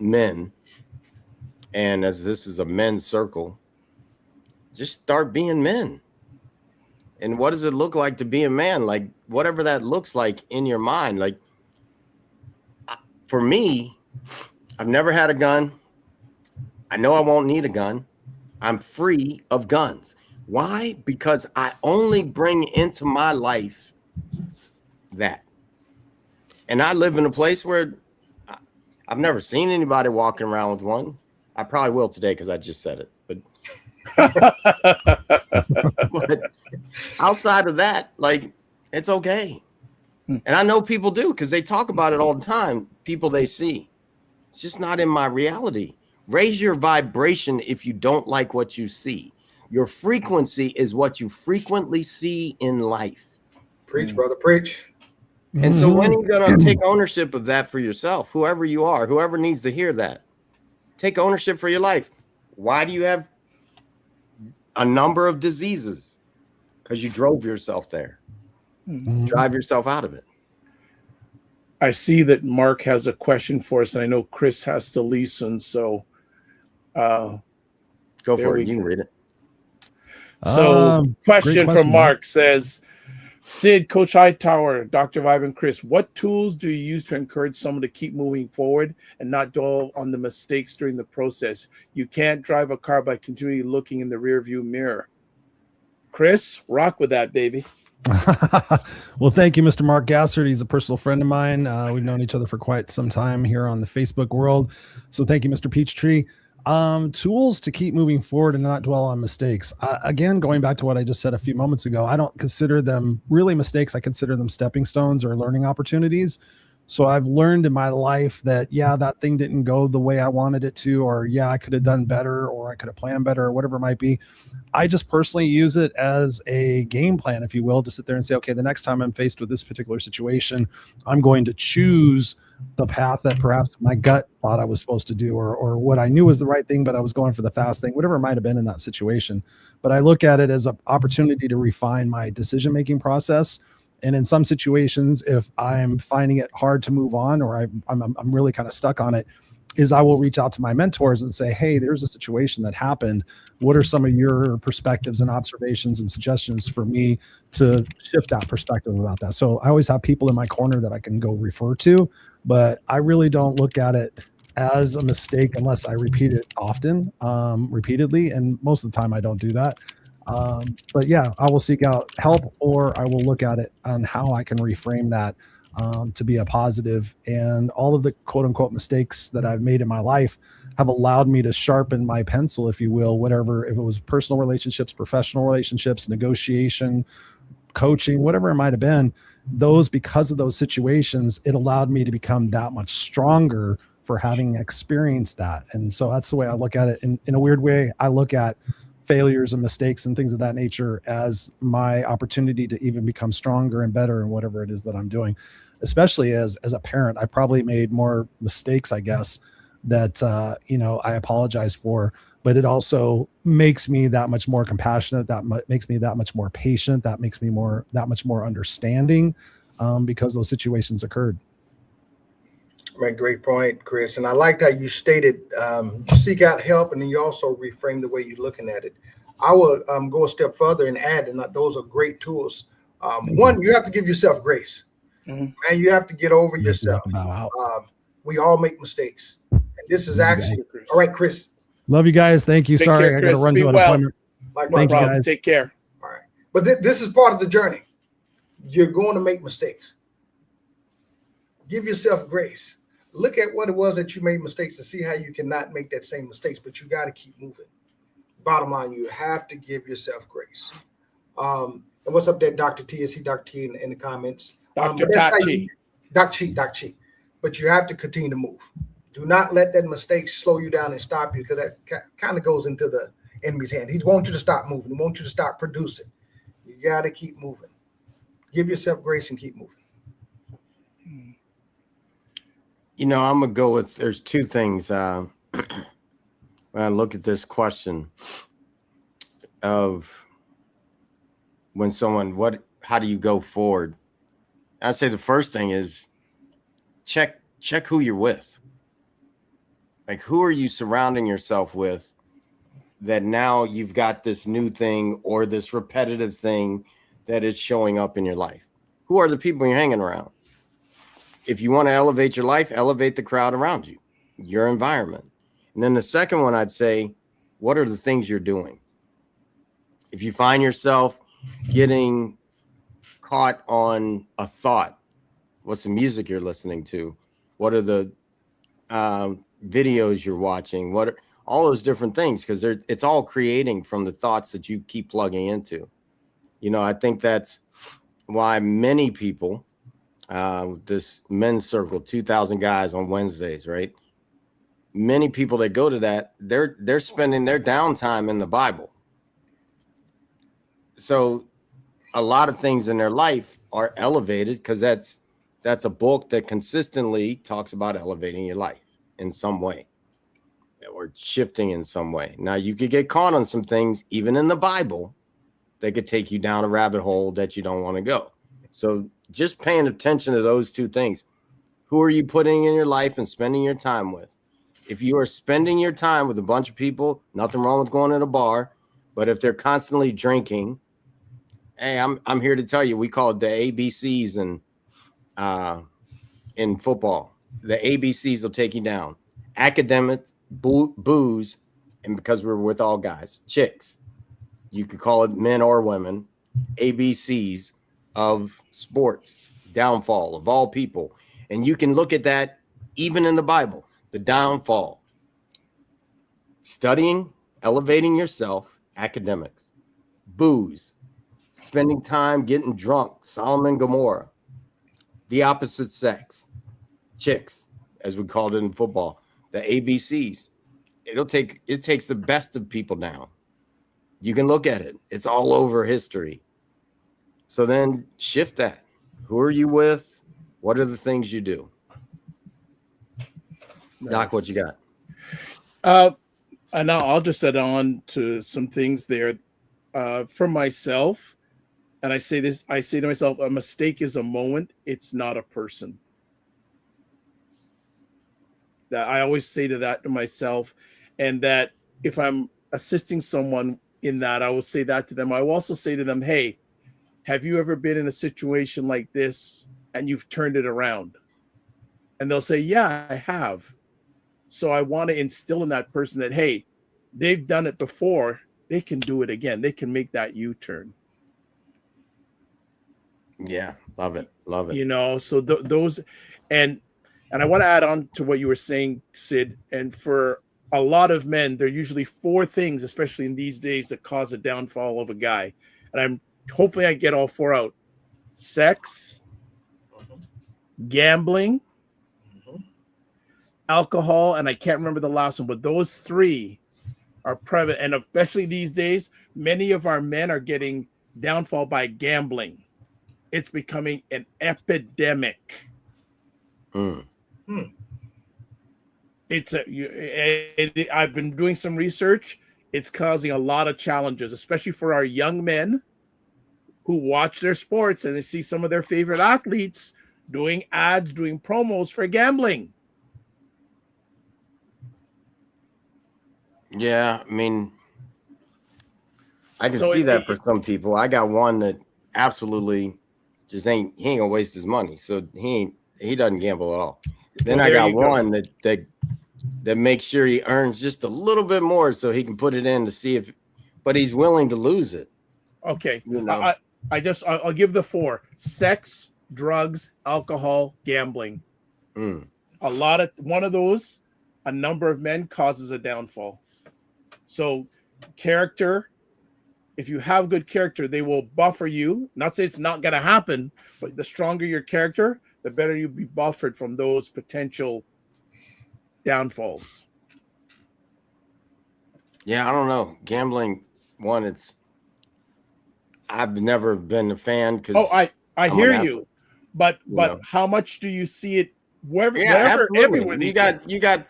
men, and as this is a men's circle, just start being men. And what does it look like to be a man? Like, whatever that looks like in your mind. Like, for me, I've never had a gun. I know I won't need a gun. I'm free of guns. Why? Because I only bring into my life that. And I live in a place where I've never seen anybody walking around with one. I probably will today because I just said it. But outside of that, like, it's okay. And I know people do because they talk about it all the time. People they see. It's just not in my reality. Raise your vibration if you don't like what you see. Your frequency is what you frequently see in life. Preach, brother, preach. And so when are you going to take ownership of that for yourself? Whoever you are, whoever needs to hear that, take ownership for your life. Why do you have a number of diseases? Because you drove yourself there. Drive yourself out of it. I see that Mark has a question for us, and I know Chris has to listen. So go for it. You can read it. So question question, from Mark says, Sid, Coach Hightower, Dr. Vibe, and Chris, what tools do you use to encourage someone to keep moving forward and not dwell on the mistakes during the process? You can't drive a car by continually looking in the rearview mirror. Chris, rock with that, baby. Well, thank you, Mr. Mark Gassard. He's a personal friend of mine. We've known each other for quite some time here on the Facebook world. So thank you, Mr. Peachtree. Tools to keep moving forward and not dwell on mistakes. Again, going back to what I just said a few moments ago, I don't consider them really mistakes. I consider them stepping stones or learning opportunities. So I've learned in my life that, yeah, that thing didn't go the way I wanted it to, or yeah, I could have done better, or I could have planned better, or whatever it might be. I just personally use it as a game plan, if you will, to sit there and say, okay, the next time I'm faced with this particular situation, I'm going to choose the path that perhaps my gut thought I was supposed to do, or what I knew was the right thing, but I was going for the fast thing, whatever it might have been in that situation. But I look at it as an opportunity to refine my decision-making process. And in some situations, if I'm finding it hard to move on, or I'm really kind of stuck on it, is I will reach out to my mentors and say, hey, there's a situation that happened. What are some of your perspectives and observations and suggestions for me to shift that perspective about that? So I always have people in my corner that I can go refer to, but I really don't look at it as a mistake unless I repeat it often, repeatedly. And most of the time I don't do that. But yeah, I will seek out help, or I will look at it on how I can reframe that to be a positive. And all of the quote unquote mistakes that I've made in my life have allowed me to sharpen my pencil, if you will, whatever, if it was personal relationships, professional relationships, negotiation, coaching, whatever it might have been, those, because of those situations, it allowed me to become that much stronger for having experienced that. And so that's the way I look at it. In a weird way, I look at failures and mistakes and things of that nature as my opportunity to even become stronger and better in whatever it is that I'm doing. Especially as a parent, I probably made more mistakes, I guess, that I apologize for, but it also makes me that much more compassionate, makes me that much more patient, that makes me that much more understanding, because those situations occurred. Man, great point, Chris. And I like that you stated you seek out help, and then you also reframe the way you're looking at it. I will go a step further and add, and those are great tools. One, you have to give yourself grace. And you have to get over yourself. We all make mistakes. And this is actually all right, Chris. Love you guys. Thank you. Sorry, I got to run to an appointment. Thank you guys. Take care. All right. But this is part of the journey. You're going to make mistakes. Give yourself grace. Look at what it was that you made mistakes to see how you cannot make that same mistakes, but you got to keep moving. Bottom line, you have to give yourself grace. And what's up there, Dr. T? I see Dr. T in the comments. Dr. Tachi. Doc Chi. But you have to continue to move. Do not let that mistake slow you down and stop you, because that kind of goes into the enemy's hand. He wants you to stop moving. He wants you to stop producing. You got to keep moving. Give yourself grace and keep moving. I'm going to go with, there's two things when I look at this question of when someone, how do you go forward? I'd say the first thing is check who you're with. Like, who are you surrounding yourself with that now you've got this new thing or this repetitive thing that is showing up in your life? Who are the people you're hanging around? If you want to elevate your life, elevate the crowd around you, your environment. And then the second one, I'd say, what are the things you're doing? If you find yourself getting caught on a thought, what's the music you're listening to? What are the videos you're watching? What are all those different things? Because it's all creating from the thoughts that you keep plugging into. I think that's why many people, this men's circle, 2,000 guys on Wednesdays, right? Many people that go to that, they're spending their downtime in the Bible. So a lot of things in their life are elevated because that's a book that consistently talks about elevating your life in some way or shifting in some way. Now, you could get caught on some things, even in the Bible, that could take you down a rabbit hole that you don't want to go. So just paying attention to those two things. Who are you putting in your life and spending your time with? If you are spending your time with a bunch of people, nothing wrong with going to a bar, but if they're constantly drinking, hey, I'm here to tell you, we call it the ABCs in football. The ABCs will take you down. Academics, booze, and because we're with all guys, chicks. You could call it men or women. ABCs of sports, downfall of all people. And you can look at that even in the Bible, the downfall. Studying, elevating yourself, academics. Booze, spending time getting drunk, Sodom and Gomorrah. The opposite sex, chicks, as we called it in football, the ABCs. It takes the best of people down. You can look at it. It's all over history. So then shift that. Who are you with? What are the things you do? Nice. Doc, what you got? And now I'll just add on to some things there for myself. And I say to myself, a mistake is a moment. It's not a person. That I always say that to myself, and that if I'm assisting someone in that, I will say that to them. I will also say to them, hey, have you ever been in a situation like this and you've turned it around? And they'll say, yeah, I have. So I want to instill in that person that, hey, they've done it before. They can do it again. They can make that U-turn. Yeah, love it. Love it. You know, so those, and I want to add on to what you were saying, Sid. And for a lot of men, there are usually 4 things, especially in these days, that cause a downfall of a guy. And I'm hopefully I get all 4 out: sex, gambling, alcohol, and I can't remember the last one, but those 3 are prevalent. And especially these days, many of our men are getting downfall by gambling. It's becoming an epidemic. I've been doing some research. It's causing a lot of challenges, especially for our young men who watch their sports and they see some of their favorite athletes doing ads, doing promos for gambling. Yeah, I mean, I can So see that for some people. I got one that absolutely just ain't gonna waste his money, so he doesn't gamble at all. Then Well, I there got you go. one that makes sure he earns just a little bit more so he can put it in to see if, but he's willing to lose it. Okay, You know. I'll give the 4: sex, drugs, alcohol, gambling. One of those, a number of men causes a downfall. So character, if you have good character, they will buffer you. Not say it's not going to happen, but the stronger your character, the better you'll be buffered from those potential downfalls. Yeah, I don't know. Gambling, one, I've never been a fan because I hear you, but know. how much do you see it wherever, absolutely. everywhere? You got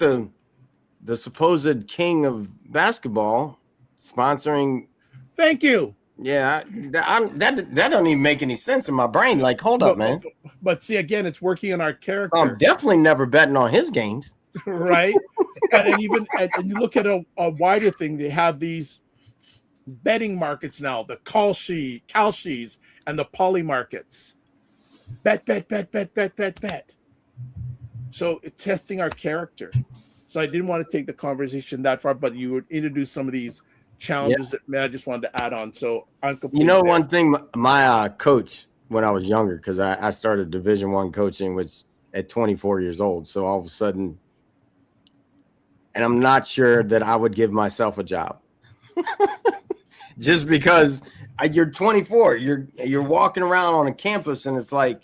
the supposed king of basketball sponsoring. Thank you. Yeah, that doesn't even make any sense in my brain. Like, hold up, man. But see, again, it's working on our character. I'm definitely never betting on his games. Right. and you look at a wider thing, they have these betting markets now, the Kalshis and the poly markets. Bet. So it's testing our character. So I didn't want to take the conversation that far, but you would introduce some of these challenges that I just wanted to add on. So I'm completely there. One thing, my coach when I was younger, because I started Division I coaching, which at 24 years old. So all of a sudden, and I'm not sure that I would give myself a job just because you're 24, you're walking around on a campus, and it's like,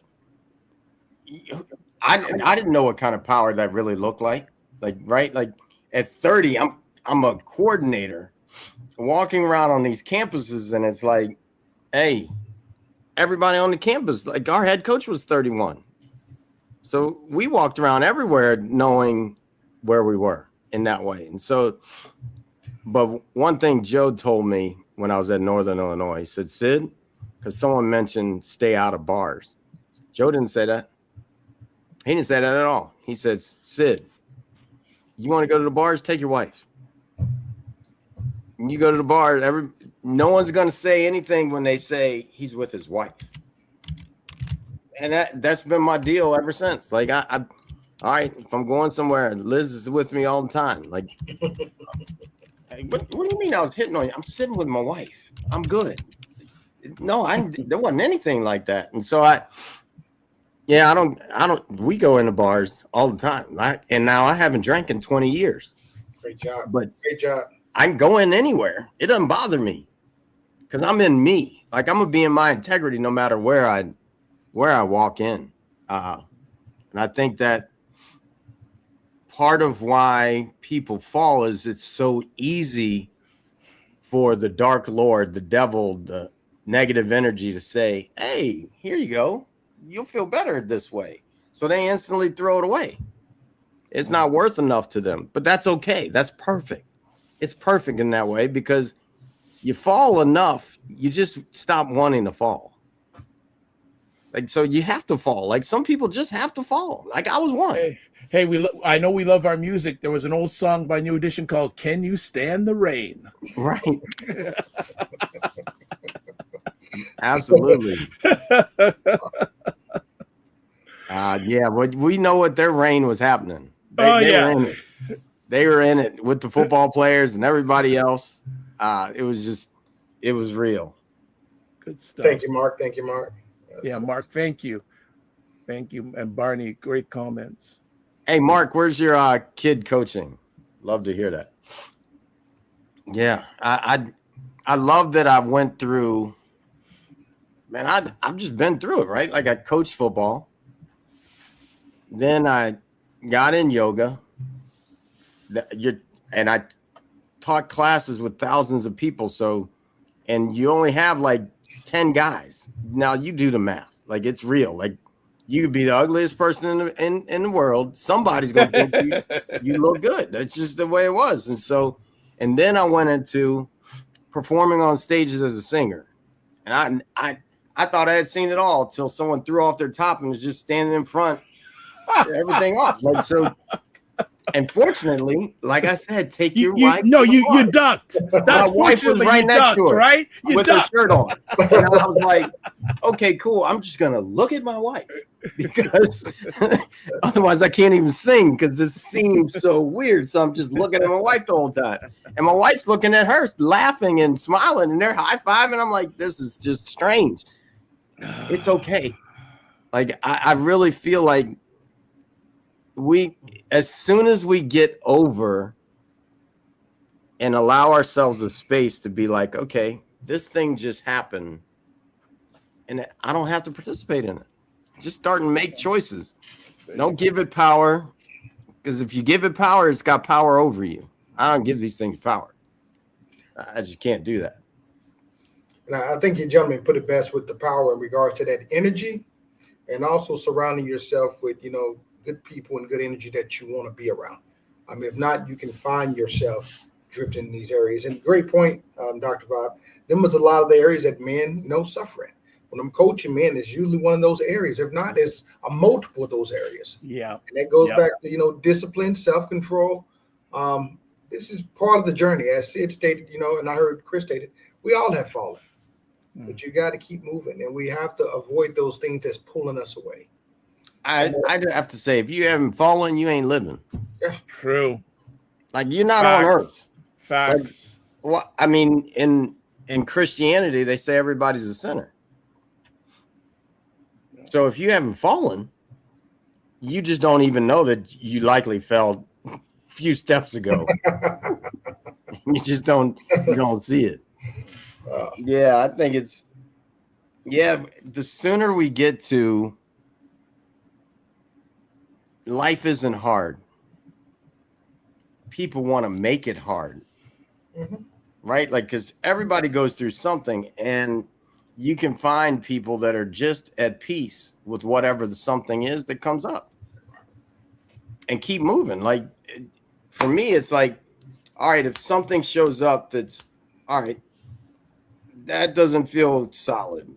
I didn't know what kind of power that really looked like. Right? Like at 30, I'm a coordinator walking around on these campuses, and it's like, hey, everybody on the campus, like our head coach was 31. So we walked around everywhere knowing where we were in that way. And so, but one thing Joe told me when I was at Northern Illinois, he said, Sid, because someone mentioned stay out of bars. Joe didn't say that. He didn't say that at all. He said, Sid, you want to go to the bars? Take your wife. You go to the bar, no one's going to say anything when they say he's with his wife. And that's been my deal ever since. Like, all right, if I'm going somewhere, Liz is with me all the time. Like, what do you mean I was hitting on you? I'm sitting with my wife. I'm good. No, there wasn't anything like that. And so I don't, we go into bars all the time. And now I haven't drank in 20 years. Great job. But great job. I can go in anywhere. It doesn't bother me because I'm in me. Like, I'm going to be in my integrity no matter where I walk in. And I think that part of why people fall is it's so easy for the dark lord, the devil, the negative energy to say, hey, here you go. You'll feel better this way. So they instantly throw it away. It's not worth enough to them, but that's okay. That's perfect. It's perfect in that way because you fall enough, you just stop wanting to fall. Like, so you have to fall. Like, some people just have to fall. Like, I was one. Hey, I know we love our music. There was an old song by New Edition called "Can You Stand the Rain?" Right. Absolutely. Yeah, but we know what their reign was happening. They were in it. They were in it with the football players and everybody else. It was real. Good stuff. Thank you, Mark. Thank you, Mark. Yeah, Mark, thank you. Thank you. And Barney, great comments. Hey, Mark, where's your kid coaching? Love to hear that. Yeah, I love that I went through, man, I've just been through it, right? Like, I coached football. Then I got in yoga. And I taught classes with thousands of people. So, and you only have like 10 guys. Now you do the math. Like, it's real. Like, you could be the ugliest person in the world. Somebody's going to think you look good. That's just the way it was. And so, and then I went into performing on stages as a singer. And I thought I had seen it all till someone threw off their top and was just standing in front, everything off. Like, so, and fortunately, like I said, take your wife. No, you ducked. That's fortunately right next to her, right? You with ducked. her shirt on. And I was like, okay, cool. I'm just gonna look at my wife because otherwise I can't even sing because this seems so weird. So I'm just looking at my wife the whole time, and my wife's looking at her, laughing and smiling, and they're high fiving. I'm like, this is just strange. It's okay. Like, I really feel like as soon as we get over and allow ourselves a space to be like, okay, this thing just happened and I don't have to participate in it. Just start and make choices. Don't give it power, because if you give it power, it's got power over you. I don't give these things power. I just can't do that. And I think you gentlemen put it best with the power in regards to that energy, and also surrounding yourself with, good people and good energy that you want to be around. If not, you can find yourself drifting in these areas. And great point, Dr. Bob. Them was a lot of the areas that men, suffer in. When I'm coaching men, it's usually one of those areas. If not, it's a multiple of those areas. Yeah. And that goes back to, discipline, self-control. This is part of the journey. As Sid stated, and I heard Chris stated, we all have fallen. But you got to keep moving, and we have to avoid those things that's pulling us away. I have to say, if you haven't fallen, you ain't living. Yeah, true. Like, you're not on earth. Facts. Like, well, I mean, in Christianity, they say everybody's a sinner. So if you haven't fallen, you just don't even know that you likely fell a few steps ago. You just don't see it. Yeah, I think the sooner we get to life isn't hard. People want to make it hard, right? Like, because everybody goes through something, and you can find people that are just at peace with whatever the something is that comes up and keep moving. Like, for me, it's like, all right, if something shows up that's, all right, that doesn't feel solid,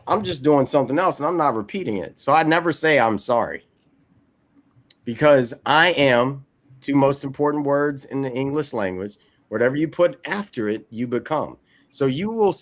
I'm just doing something else and I'm not repeating it. So I never say I'm sorry, because I am, two most important words in the English language, whatever you put after it, you become. So you will,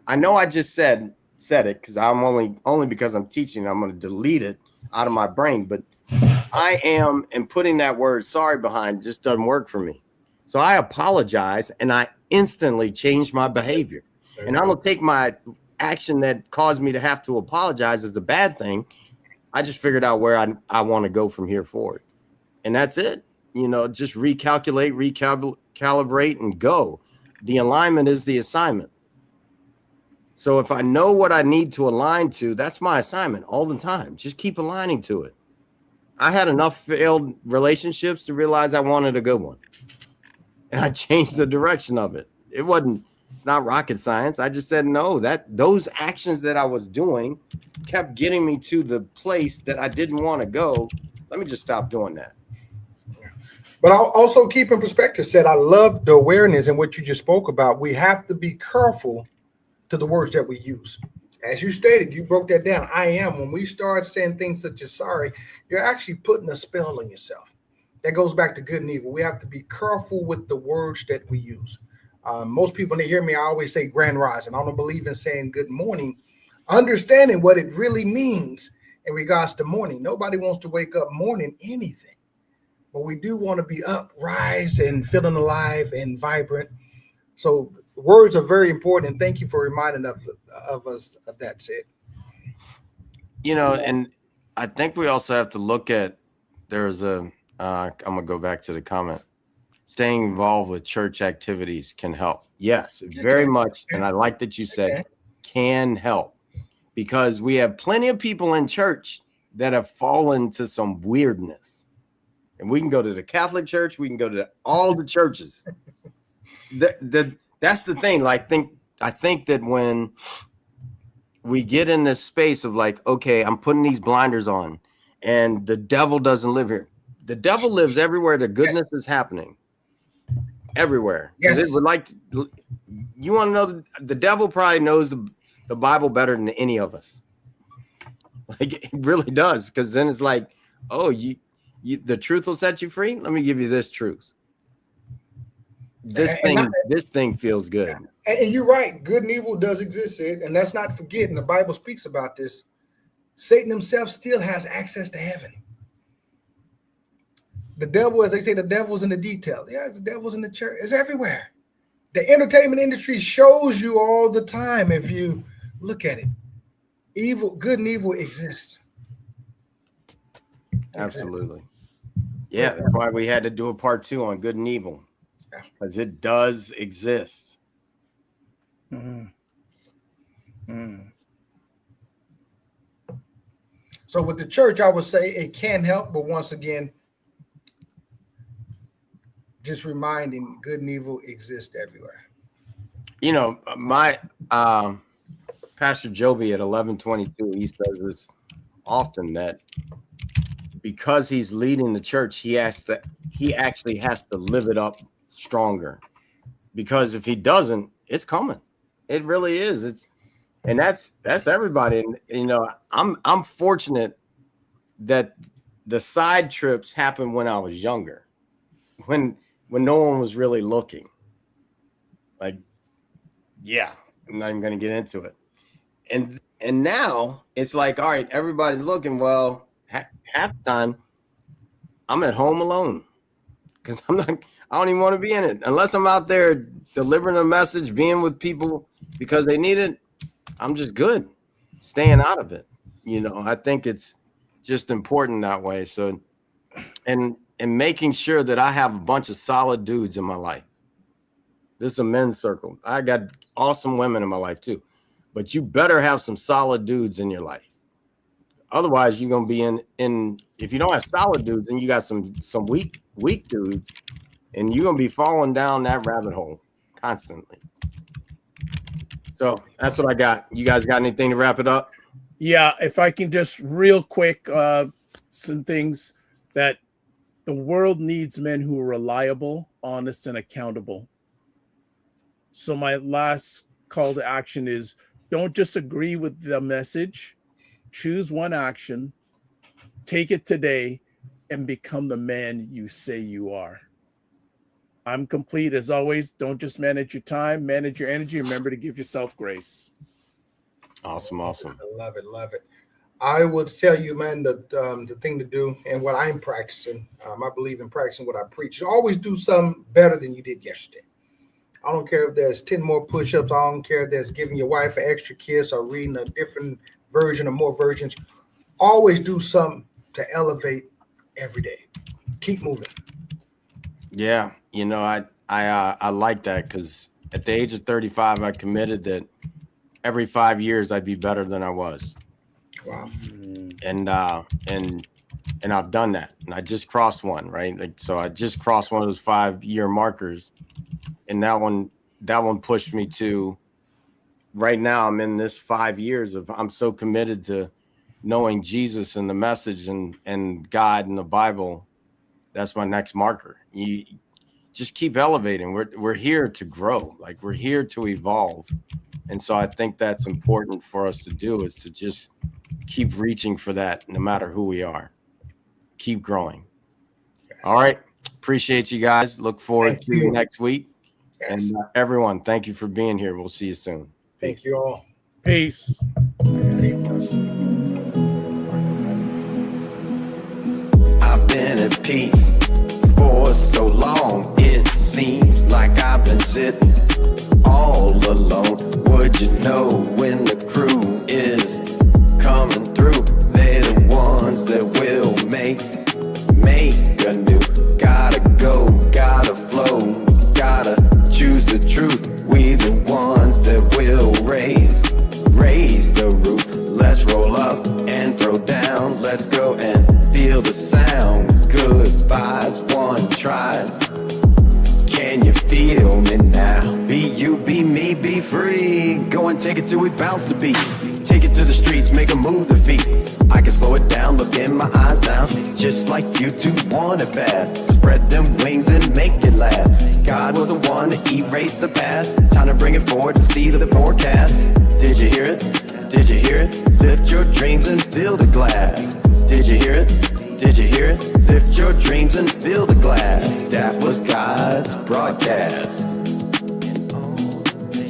I know I just said it because I'm only because I'm teaching, I'm going to delete it out of my brain, but I am, and putting that word sorry behind just doesn't work for me. So I apologize, and I instantly change my behavior. And I don't take my action that caused me to have to apologize as a bad thing. I just figured out where I want to go from here forward. And that's it. Just recalibrate, and go. The alignment is the assignment. So if I know what I need to align to, that's my assignment all the time. Just keep aligning to it. I had enough failed relationships to realize I wanted a good one. And I changed the direction of it. It's not rocket science. I just said, no, those actions that I was doing kept getting me to the place that I didn't want to go. Let me just stop doing that. But I'll also keep in perspective, said, I love the awareness and what you just spoke about. We have to be careful to the words that we use. As you stated, you broke that down. I am. When we start saying things such as sorry, you're actually putting a spell on yourself. That goes back to good and evil. We have to be careful with the words that we use. Most people, when they hear me, I always say grand rising. I don't believe in saying good morning, understanding what it really means in regards to morning. Nobody wants to wake up morning anything, but we do want to be up, rise, and feeling alive and vibrant. So words are very important, and thank you for reminding of us of that, Sid. You know, and I think we also have to look at, there's a, I'm going to go back to the comment. Staying involved with church activities can help. Yes, very much. And I like that you said can help, because we have plenty of people in church that have fallen to some weirdness. And we can go to the Catholic Church. We can go to all the churches. That's the thing. Like, I think that when we get in this space of like, okay, I'm putting these blinders on and the devil doesn't live here. The devil lives everywhere the goodness is happening. Everywhere. Yes. It would like to, you want to know, the devil probably knows the Bible better than any of us. Like, it really does. Because then it's like, oh, you the truth will set you free. Let me give you this truth. This thing feels good. And you're right. Good and evil does exist, Sid. And let's not forget, and the Bible speaks about this, Satan himself still has access to heaven. The devil, as they say, the devil's in the detail. Yeah, the devil's in the church. It's everywhere. The entertainment industry shows you all the time, if you look at it. Evil, good and evil exist. Absolutely. Yeah, that's why we had to do a part 2 on good and evil. Because it does exist. So with the church, I would say it can help, but once again, just reminding good and evil exist everywhere. You know, my Pastor Joby at 1122, he says this often, that because he's leading the church, he actually has to live it up stronger, because if he doesn't, it's coming. It really is. And that's everybody. And you know, I'm fortunate that the side trips happened when I was younger, when no one was really looking. Like, yeah, I'm not even going to get into it. And now it's like, all right, everybody's looking. Well, half the time I'm at home alone, because I don't even want to be in it unless I'm out there delivering a message, being with people because they need it. I'm just good staying out of it. You know, I think it's just important that way. So, and making sure that I have a bunch of solid dudes in my life. This is a men's circle. I got awesome women in my life too, but you better have some solid dudes in your life. Otherwise, you're gonna be in. If you don't have solid dudes, then you got some weak dudes, and you're gonna be falling down that rabbit hole constantly. So that's what I got. You guys got anything to wrap it up? Yeah, if I can just real quick, some things that the world needs: men who are reliable, honest, and accountable. So my last call to action is: don't just agree with the message. Choose one action, take it today, and become the man you say you are. I'm complete as always. Don't just manage your time, manage your energy. Remember to give yourself grace. Awesome. I love it. I would tell you, man, the thing to do and what I'm practicing. I believe in practicing what I preach. You always do something better than you did yesterday. I don't care if there's 10 more push-ups. I don't care if there's giving your wife an extra kiss or reading a different version or more versions. Always do something to elevate every day. Keep moving. Yeah, you know, I like that, because at the age of 35, I committed that every 5 years I'd be better than I was. Wow. And I've done that, and I just crossed one, right? Like, so I just crossed one of those 5-year markers, and that one pushed me to right now. I'm in this 5 years of, I'm so committed to knowing Jesus and the message and God and the Bible. That's my next marker. just keep elevating. We're here to grow, like we're here to evolve. And so I think that's important for us to do, is to just keep reaching for that no matter who we are. Keep growing. Yes. All right. Appreciate you guys. Look forward to next week. Yes. And everyone, thank you for being here. We'll see you soon. Thank you all. Peace. I've been at peace for so long. It seems like I've been sitting all alone. Would you know when the crew is coming through? They're the ones that will make anew. Gotta go, gotta flow, gotta choose the truth. We the ones that will raise the roof. Let's roll up and throw down. Let's go and feel the sound. Good vibes, one try. Can you feel me now? Be you, be me, be free. Go and take it till we bounce the beat. Take it to the streets, make a move the feet. I can slow it down, look in my eyes now. Just like you two want it fast. Spread them wings and make it last. God was the one to erase the past. Time to bring it forward to see the forecast. Did you hear it? Did you hear it? Lift your dreams and fill the glass. Did you hear it? Did you hear it? Lift your dreams and fill the glass. That was God's broadcast.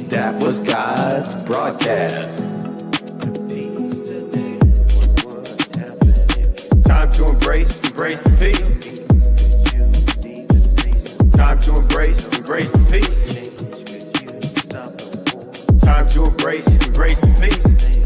That was God's broadcast. Time to embrace the peace. Time to embrace the peace. Time to embrace the peace.